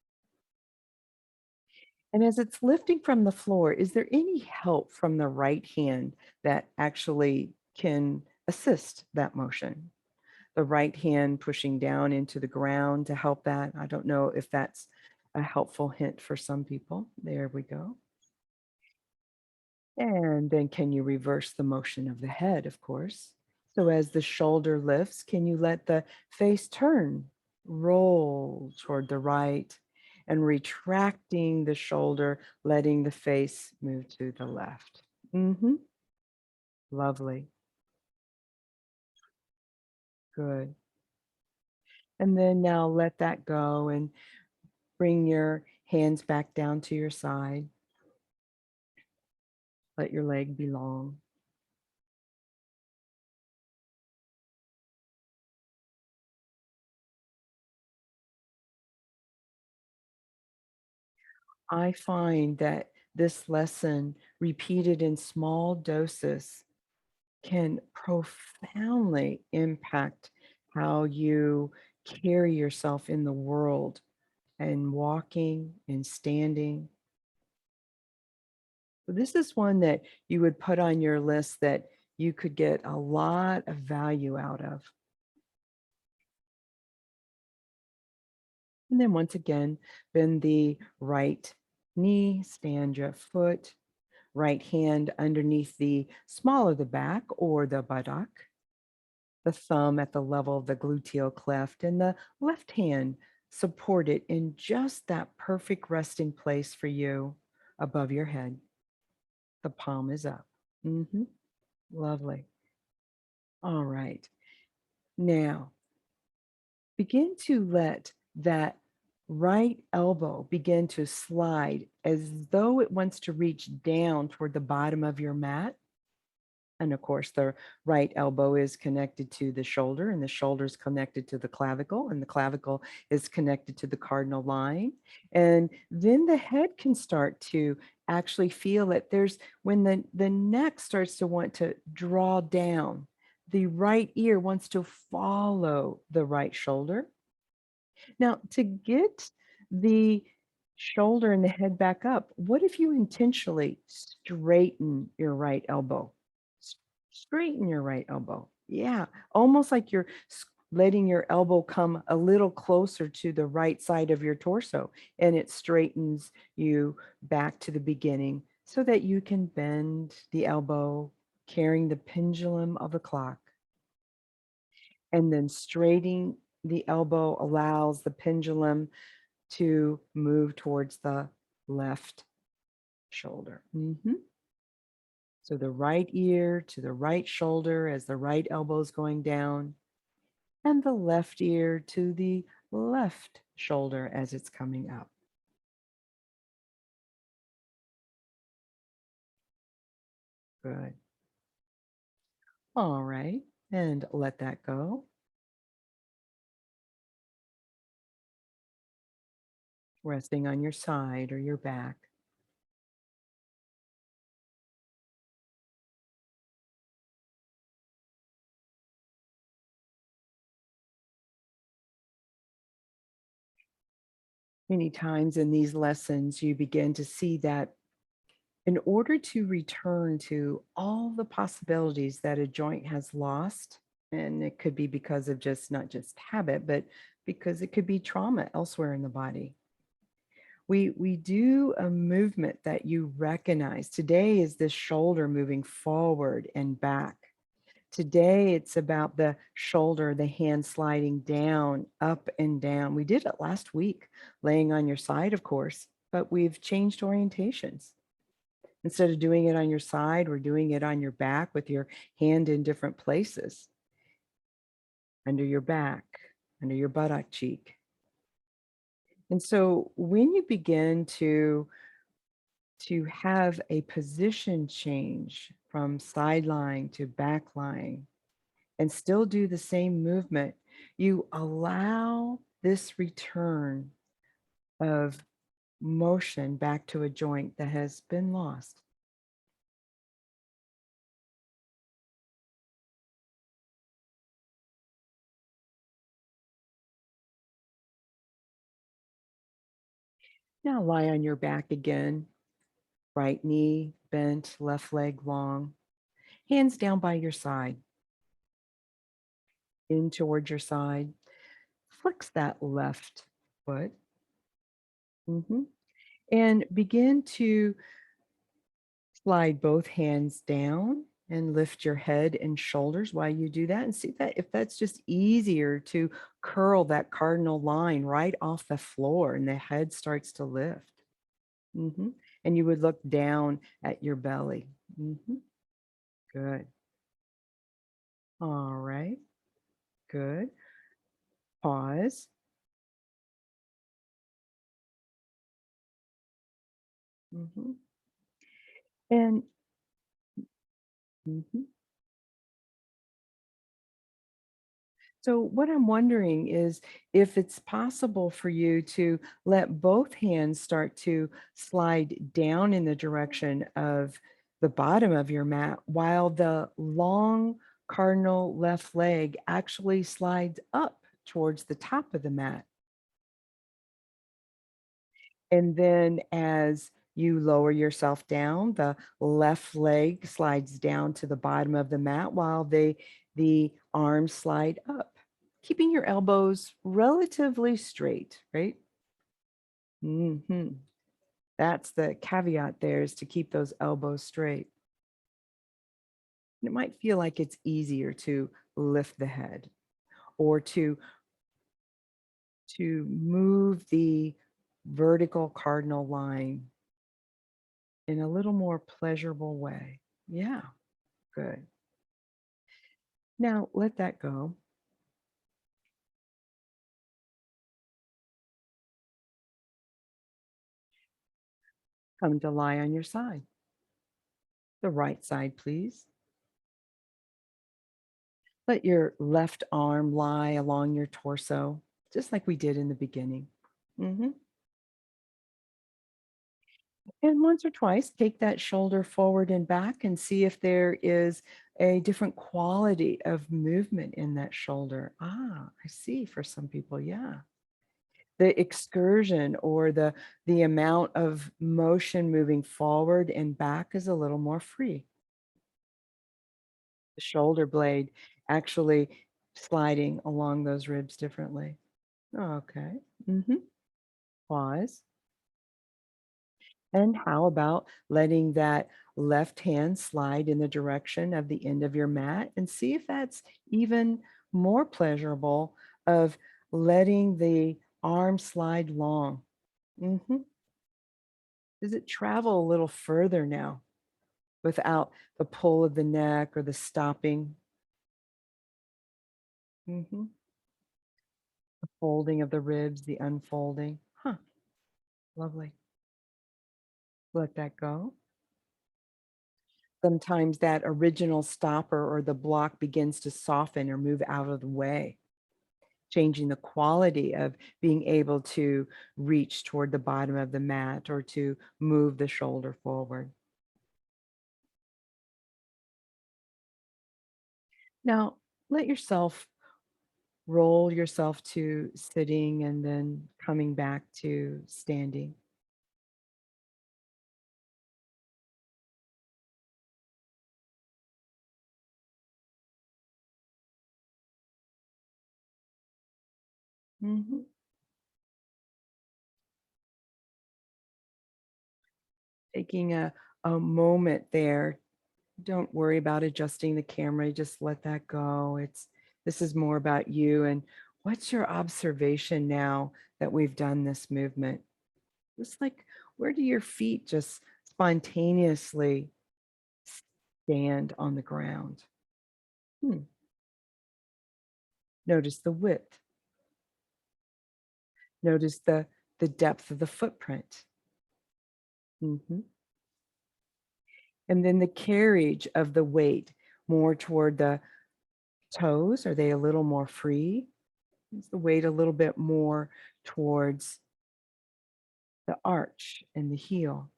And as it's lifting from the floor, is there any help from the right hand that actually can assist that motion? The right hand pushing down into the ground to help that. I don't know if that's a helpful hint for some people. There we go. And then can you reverse the motion of the head, of course? So as the shoulder lifts, can you let the face turn, roll toward the right, and retracting the shoulder, letting the face move to the left? Mm-hmm. Lovely. Good. And then now let that go and bring your hands back down to your side. Let your leg be long. I find that this lesson, repeated in small doses, can profoundly impact how you carry yourself in the world and walking and standing. So this is one that you would put on your list that you could get a lot of value out of. And then once again, bend the right knee, stand your foot, right hand underneath the small of the back or the buttock, the thumb at the level of the gluteal cleft, and the left hand supported in just that perfect resting place for you above your head. The palm is up. Lovely. All right. Now, begin to let that right elbow begin to slide as though it wants to reach down toward the bottom of your mat. And of course, the right elbow is connected to the shoulder, and the shoulder is connected to the clavicle, and the clavicle is connected to the cardinal line. And then the head can start to actually feel it. When the neck starts to want to draw down, the right ear wants to follow the right shoulder. Now, to get the shoulder and the head back up, what if you intentionally straighten your right elbow? S- Straighten your right elbow. Yeah, almost like you're letting your elbow come a little closer to the right side of your torso, and it straightens you back to the beginning so that you can bend the elbow, carrying the pendulum of the clock. And then straightening the elbow allows the pendulum to move towards the left shoulder. So the right ear to the right shoulder as the right elbow is going down, and the left ear to the left shoulder as it's coming up. Good. All right. And let that go. Resting on your side or your back. Many times in these lessons, you begin to see that in order to return to all the possibilities that a joint has lost, and it could be because of not just habit, but because it could be trauma elsewhere in the body. We do a movement that you recognize. Today is this shoulder moving forward and back. Today, it's about the shoulder, the hand sliding down, up and down. We did it last week, laying on your side, of course, but we've changed orientations. Instead of doing it on your side, we're doing it on your back with your hand in different places, under your back, under your buttock cheek. And so when you begin to have a position change from side lying to back lying and still do the same movement, you allow this return of motion back to a joint that has been lost. Now lie on your back again, right knee bent, left leg long, hands down by your side, in towards your side. Flex that left foot. And begin to slide both hands down and lift your head and shoulders while you do that, and see that if that's just easier to curl that cardinal line right off the floor and the head starts to lift. And you would look down at your belly. Good. All right. Good. Pause. And mhm. So what I'm wondering is if it's possible for you to let both hands start to slide down in the direction of the bottom of your mat while the long cardinal left leg actually slides up towards the top of the mat. And then as you lower yourself down, the left leg slides down to the bottom of the mat while the arms slide up, keeping your elbows relatively straight, right? That's the caveat there, is to keep those elbows straight. And it might feel like it's easier to lift the head or to move the vertical cardinal line in a little more pleasurable way. Yeah, good. Now let that go. Come to lie on your side. The right side, please. Let your left arm lie along your torso, just like we did in the beginning. And once or twice, take that shoulder forward and back and see if there is a different quality of movement in that shoulder. Ah, I see for some people, yeah. The excursion or the amount of motion moving forward and back is a little more free. The shoulder blade actually sliding along those ribs differently. Okay. Pause. And how about letting that left hand slide in the direction of the end of your mat and see if that's even more pleasurable of letting the arm slide long. Does it travel a little further now without the pull of the neck or the stopping? The folding of the ribs, the unfolding. Lovely. Let that go. Sometimes that original stopper or the block begins to soften or move out of the way, changing the quality of being able to reach toward the bottom of the mat or to move the shoulder forward. Now, let yourself roll yourself to sitting and then coming back to standing. Taking a moment there. Don't worry about adjusting the camera. Just let that go. This is more about you and what's your observation now that we've done this movement? Just like, where do your feet just spontaneously stand on the ground. Notice the width. Notice the depth of the footprint. And then the carriage of the weight more toward the toes. Are they a little more free? Is the weight a little bit more towards the arch and the heel?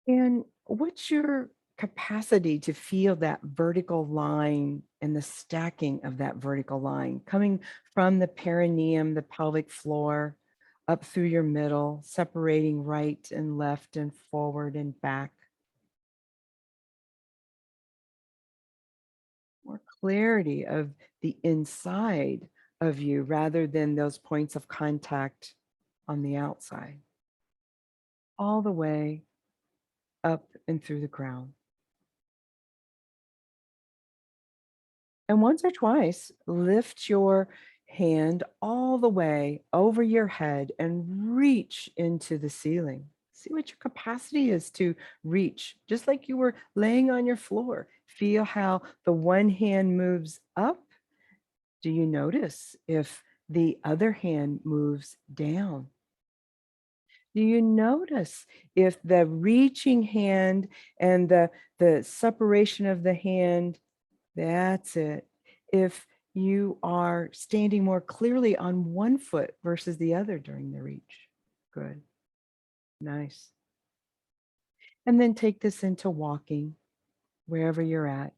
And what's your capacity to feel that vertical line and the stacking of that vertical line coming from the perineum, the pelvic floor, up through your middle, separating right and left and forward and back? More clarity of the inside of you rather than those points of contact on the outside. All the way up and through the ground. And once or twice, lift your hand all the way over your head and reach into the ceiling. See what your capacity is to reach, just like you were laying on your floor. Feel how the one hand moves up. Do you notice if the other hand moves down? Do you notice if the reaching hand and the separation of the hand, that's it. If you are standing more clearly on one foot versus the other during the reach. Good. Nice. And then take this into walking wherever you're at.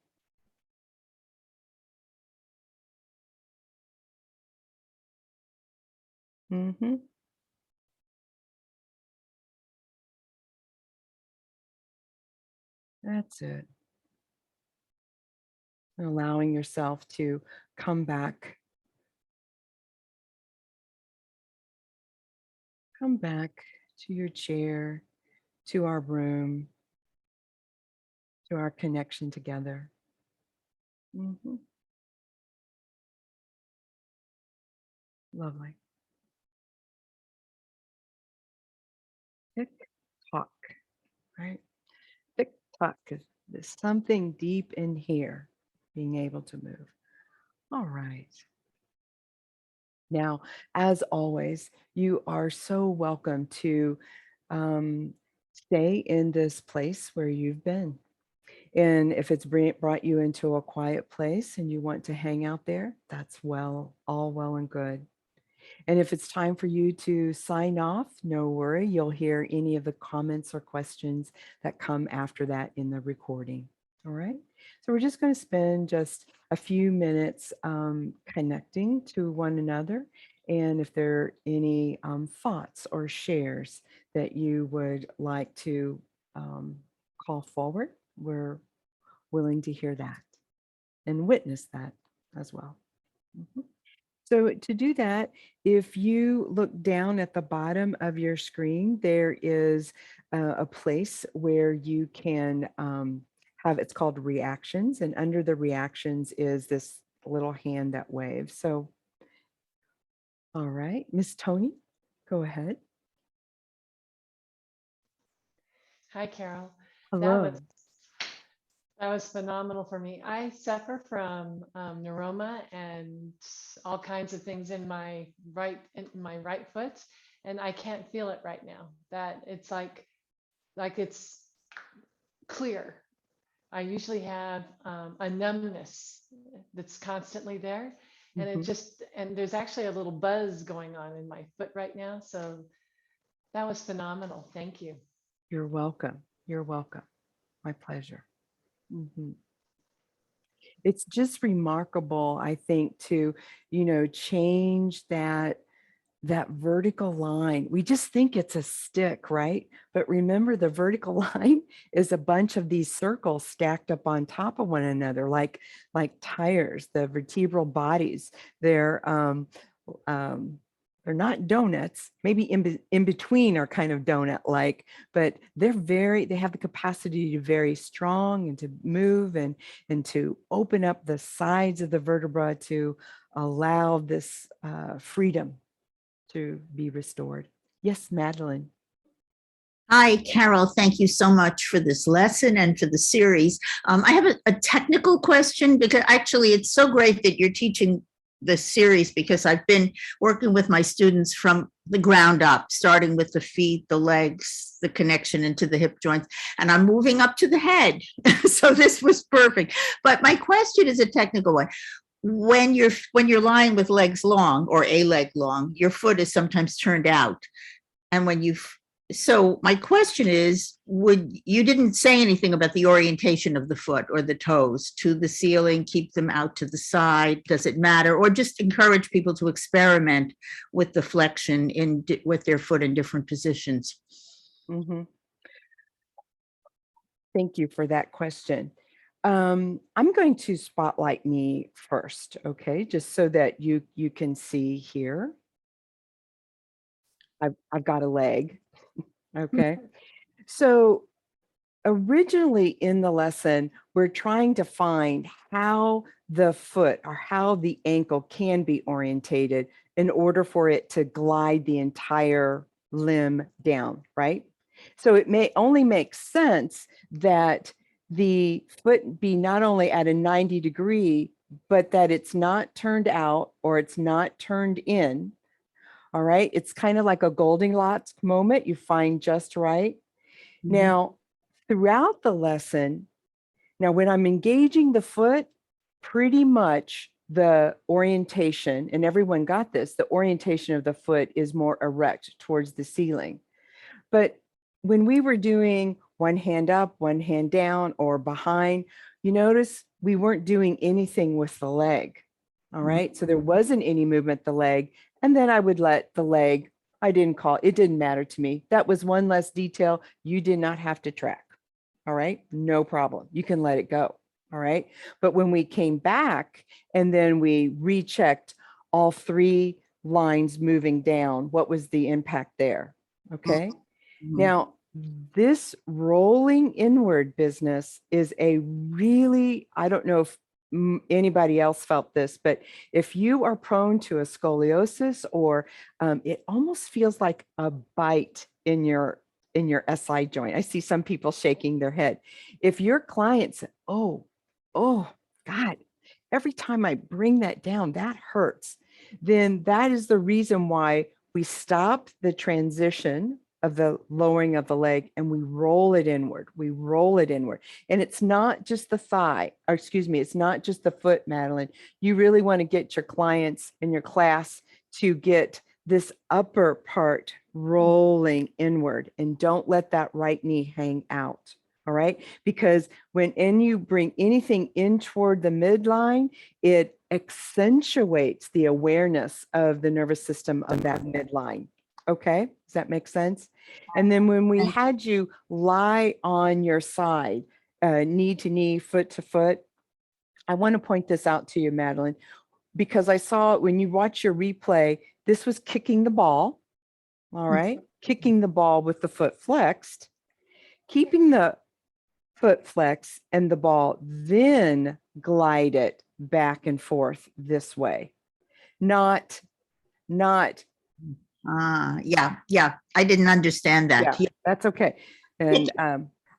That's it. And allowing yourself to come back. Come back to your chair, to our room, to our connection together. Lovely. Tick-tock, right? Tick-tock is there's something deep in here being able to move. All right. Now, as always, you are so welcome to stay in this place where you've been. And if it's brought you into a quiet place and you want to hang out there, that's all well and good. And if it's time for you to sign off, no worry, you'll hear any of the comments or questions that come after that in the recording. All right. So we're just going to spend just a few minutes connecting to one another. And if there are any thoughts or shares that you would like to call forward, we're willing to hear that and witness that as well. So to do that, if you look down at the bottom of your screen, there is a place where you can have, it's called reactions. And under the reactions is this little hand that waves. So, all right, Miss Tony, go ahead. Hi, Carol. Hello. That was phenomenal for me. I suffer from neuroma and all kinds of things in my right foot, and I can't feel it right now. That it's like it's clear. I usually have a numbness that's constantly there, and and there's actually a little buzz going on in my foot right now. So that was phenomenal. Thank you. You're welcome. You're welcome. My pleasure. It's just remarkable, I think, to, change that vertical line. We just think it's a stick, right? But remember, the vertical line is a bunch of these circles stacked up on top of one another, like tires, the vertebral bodies. They're not donuts, maybe in between are kind of donut-like, but they have the capacity to be very strong and to move and to open up the sides of the vertebra to allow this freedom to be restored. Yes, Madeline. Hi, Carol. Thank you so much for this lesson and for the series. I have a technical question because actually it's so great that you're teaching this series because I've been working with my students from the ground up, starting with the feet, the legs, the connection into the hip joints, and I'm moving up to the head. So this was perfect. But my question is a technical one. When you're lying with legs long or a leg long, your foot is sometimes turned out. And so my question is, you didn't say anything about the orientation of the foot or the toes to the ceiling, keep them out to the side, does it matter? Or just encourage people to experiment with the flexion with their foot in different positions? Mm-hmm. Thank you for that question. I'm going to spotlight me first, okay, just so that you can see here. I've got a leg, okay. So originally in the lesson, we're trying to find how the foot or how the ankle can be orientated in order for it to glide the entire limb down, right? So it may only make sense that the foot be not only at a 90-degree, but that it's not turned out or it's not turned in. All right. It's kind of like a Goldilocks moment. You find just right. Mm-hmm. Now, throughout the lesson, now when I'm engaging the foot, pretty much the orientation, and everyone got this, the orientation of the foot is more erect towards the ceiling. But when we were doing one hand up, one hand down, or behind, you notice we weren't doing anything with the leg. All right. So there wasn't any movement, the leg. And then I would let the leg, it didn't matter to me. That was one less detail you did not have to track. All right. No problem. You can let it go. All right. But when we came back and then we rechecked all three lines moving down, what was the impact there? Okay. Mm-hmm. Now, this rolling inward business is a really, I don't know if anybody else felt this, but if you are prone to a scoliosis or it almost feels like a bite in your SI joint. I see some people shaking their head. If your client said, oh God, every time I bring that down, that hurts, then that is the reason why we stop the transition of the lowering of the leg and we roll it inward. We roll it inward. And it's not just the thigh, or excuse me, it's not just the foot, Madeline. You really want to get your clients in your class to get this upper part rolling inward and don't let that right knee hang out. All right. Because when you bring anything in toward the midline, it accentuates the awareness of the nervous system of that midline. Okay. Does that make sense? And then when we had you lie on your side, knee to knee, foot to foot, I want to point this out to you, Madeline, because I saw when you watch your replay, this was kicking the ball. All right. Kicking the ball with the foot flexed, keeping the foot flex and the ball, then glide it back and forth this way. Not Yeah. I didn't understand that. Yeah, that's okay. And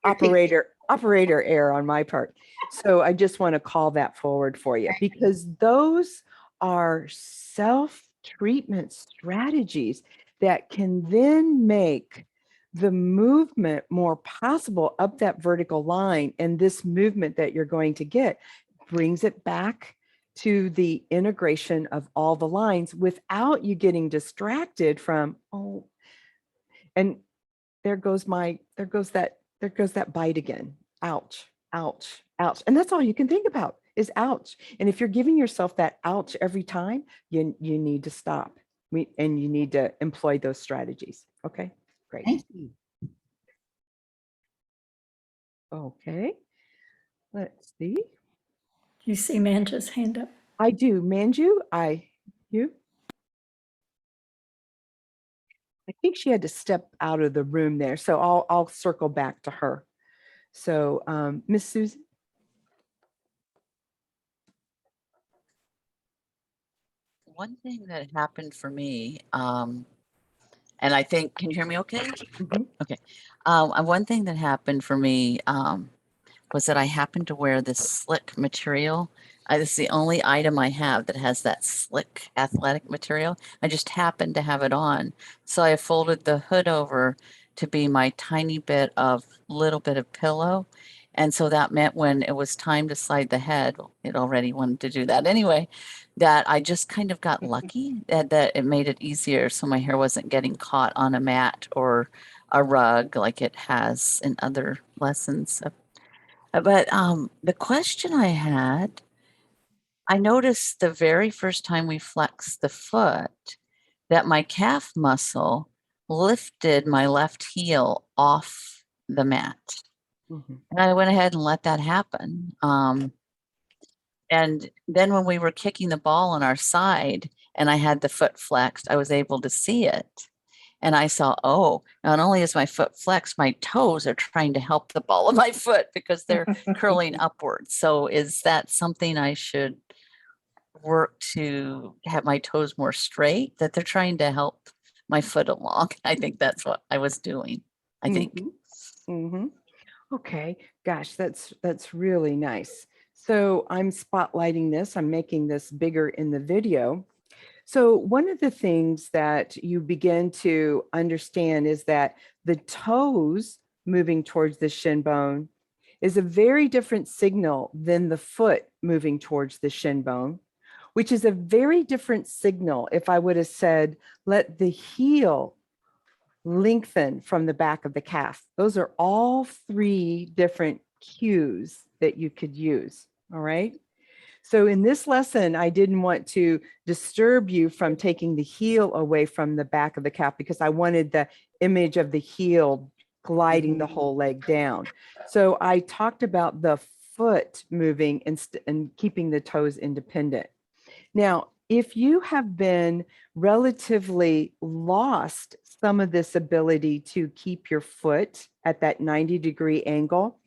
operator error on my part. So I just want to call that forward for you because those are self-treatment strategies that can then make the movement more possible up that vertical line. And this movement that you're going to get brings it back to the integration of all the lines without you getting distracted from, oh, and there goes that bite again. Ouch, ouch, ouch. And that's all you can think about is ouch. And if you're giving yourself that ouch every time, you need to stop. And you need to employ those strategies. Okay, great. Thank you. Okay, let's see. You see Manja's hand up. I do. Manju, you? I think she had to step out of the room there. So I'll circle back to her. So Miss Susan. one thing that happened for me, and I think, can you hear me okay? Mhm. Okay. One thing that happened for me was that I happened to wear this slick material. This is the only item I have that has that slick athletic material. I just happened to have it on. So I folded the hood over to be my tiny little bit of pillow. And so that meant when it was time to slide the head, it already wanted to do that anyway, that I just kind of got lucky that it made it easier. So my hair wasn't getting caught on a mat or a rug like it has in other lessons. But the question I had, I noticed the very first time we flexed the foot that my calf muscle lifted my left heel off the mat. Mhm. And I went ahead and let that happen. And then when we were kicking the ball on our side and I had the foot flexed, I was able to see it. And I saw, oh, not only is my foot flexed, my toes are trying to help the ball of my foot because they're curling upwards. So is that something I should work to have my toes more straight, that they're trying to help my foot along? I think that's what I was doing. I think. Mhm. Mhm. Okay, gosh, that's really nice. So I'm spotlighting this, I'm making this bigger in the video. So one of the things that you begin to understand is that the toes moving towards the shin bone is a very different signal than the foot moving towards the shin bone, which is a very different signal if I would have said, let the heel lengthen from the back of the calf. Those are all three different cues that you could use. All right. So in this lesson, I didn't want to disturb you from taking the heel away from the back of the calf because I wanted the image of the heel gliding the whole leg down. So I talked about the foot moving and keeping the toes independent. Now, if you have been relatively lost some of this ability to keep your foot at that 90-degree angle,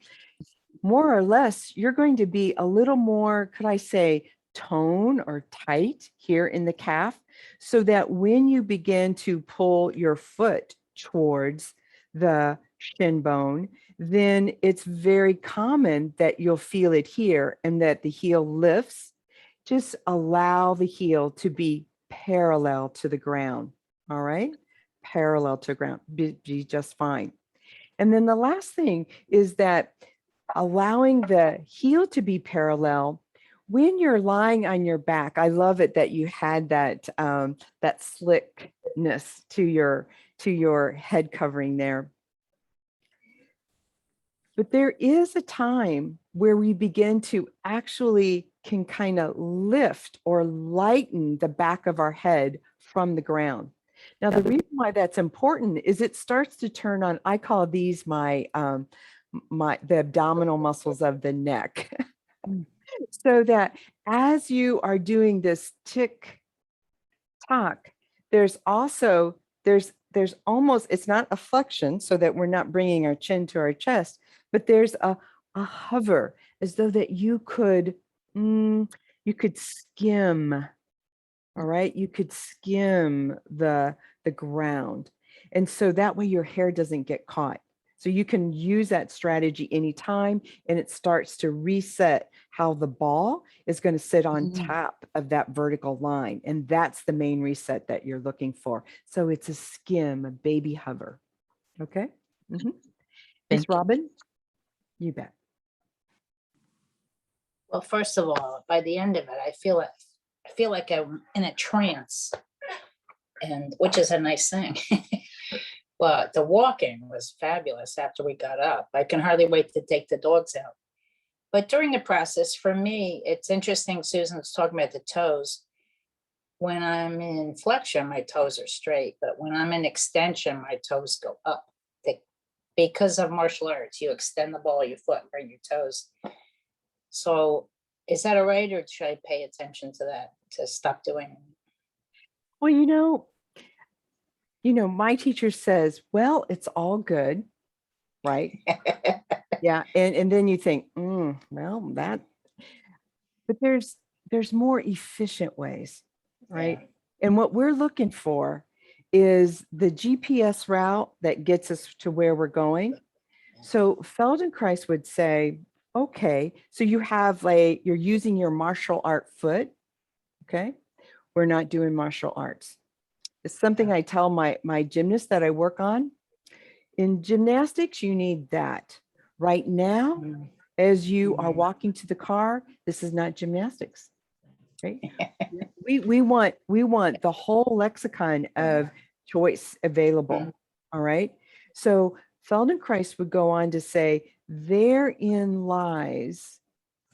more or less, you're going to be a little more, could I say, tone or tight here in the calf, so that when you begin to pull your foot towards the shin bone, then it's very common that you'll feel it here and that the heel lifts. Just allow the heel to be parallel to the ground. All right. Parallel to ground, be just fine. And then the last thing is that allowing the heel to be parallel when you're lying on your back. I love it that you had that that slickness to your head covering there. But there is a time where we begin to actually can kind of lift or lighten the back of our head from the ground. Now, the reason why that's important is it starts to turn on, I call these the abdominal muscles of the neck. So that as you are doing this tick-tock, there's also, there's almost, it's not a flexion so that we're not bringing our chin to our chest, but there's a hover as though that you could skim, all right? You could skim the ground. And so that way your hair doesn't get caught. So you can use that strategy anytime, and it starts to reset how the ball is going to sit on top of that vertical line. And that's the main reset that you're looking for. So it's a skim, a baby hover. Okay. Miss Thank you. Robin, you bet. Well, first of all, by the end of it, I feel like I'm in a trance, and which is a nice thing. But the walking was fabulous after we got up. I can hardly wait to take the dogs out. But during the process, for me, it's interesting. Susan was talking about the toes. When I'm in flexion, my toes are straight, but when I'm in extension, my toes go up. Because of martial arts, you extend the ball of your foot and bring your toes. So is that all right, or should I pay attention to that to stop doing it? Well, my teacher says, well, it's all good, right? Yeah. And then you think, well, but there's more efficient ways. right? Yeah. And what we're looking for is the GPS route that gets us to where we're going. So Feldenkrais would say, okay, so you have like, you're using your martial art foot. Okay. We're not doing martial arts. It's something I tell my gymnasts that I work on. In gymnastics, you need that. Right now, Mm. as you are walking to the car, this is not gymnastics. Right? We want the whole lexicon of choice available. All right. So Feldenkrais would go on to say, therein lies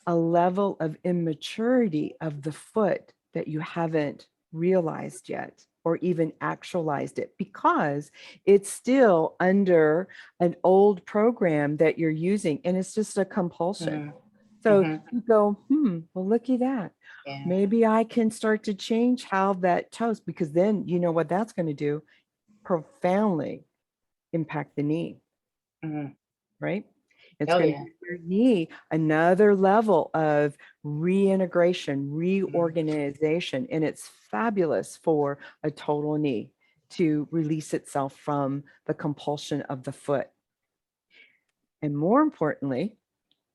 a level of immaturity of the foot that you haven't realized yet or even actualized it, because it's still under an old program that you're using and it's just a compulsion. So you go, well, looky that. Yeah. Maybe I can start to change how that toes, because then you know what that's going to do, profoundly impact the knee, Mhm. right? It's Oh, going yeah. to give your knee another level of reintegration, reorganization, and it's fabulous for a total knee to release itself from the compulsion of the foot. And more importantly,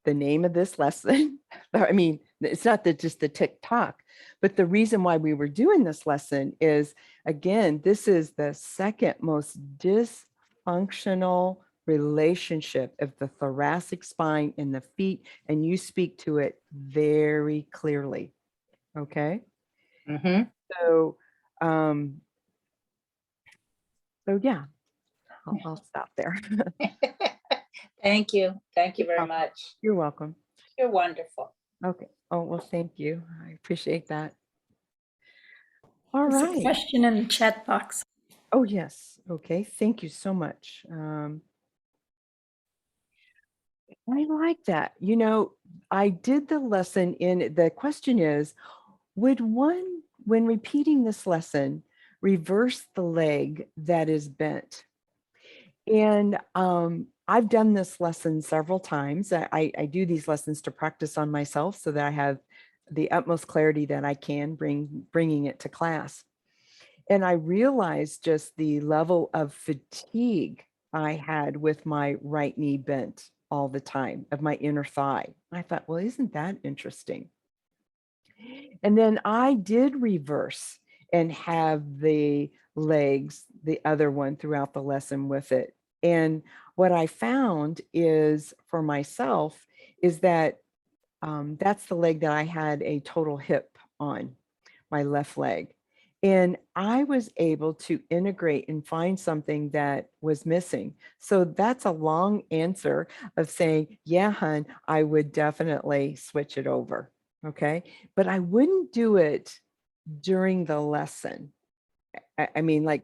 the name of this lesson, I mean, it's not just the tick-tock, but the reason why we were doing this lesson is, again, this is the second most dysfunctional relationship of the thoracic spine and the feet, and you speak to it very clearly. Okay. Mhm. So, yeah, I'll stop there. Thank you. Thank you very welcome. much. You're welcome. You're wonderful. Okay. Oh, well, thank you. I appreciate that. All There's a right. question in the chat box. Oh, yes. Okay. Thank you so much. I like that. You know, I did the lesson in, the question is, would one, when repeating this lesson, reverse the leg that is bent? And I've done this lesson several times. I do these lessons to practice on myself so that I have the utmost clarity that I can bringing it to class. And I realized just the level of fatigue I had with my right knee bent all the time, of my inner thigh. I thought, well, isn't that interesting? And then I did reverse and have the legs, the other one, throughout the lesson with it. And what I found is, for myself, is that that's the leg that I had a total hip on, my left leg. And I was able to integrate and find something that was missing. So that's a long answer of saying, yeah, hun, I would definitely switch it over. Okay. But I wouldn't do it during the lesson. I mean, like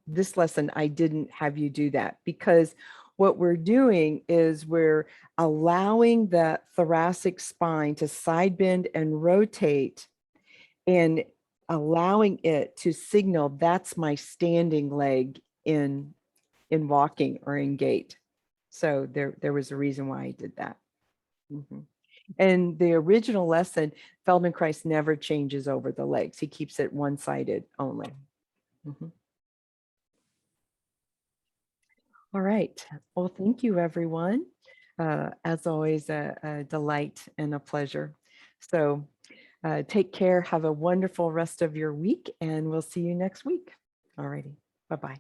this lesson, I didn't have you do that, because what we're doing is we're allowing the thoracic spine to side bend and rotate, and allowing it to signal that's my standing leg in walking or in gait. So there was a reason why I did that. Mhm. And the original lesson, Feldenkrais never changes over the legs. He keeps it one-sided only. Mhm. All right. Well, thank you, everyone. As always, a delight and a pleasure. So take care. Have a wonderful rest of your week, and we'll see you next week. All righty. Bye-bye.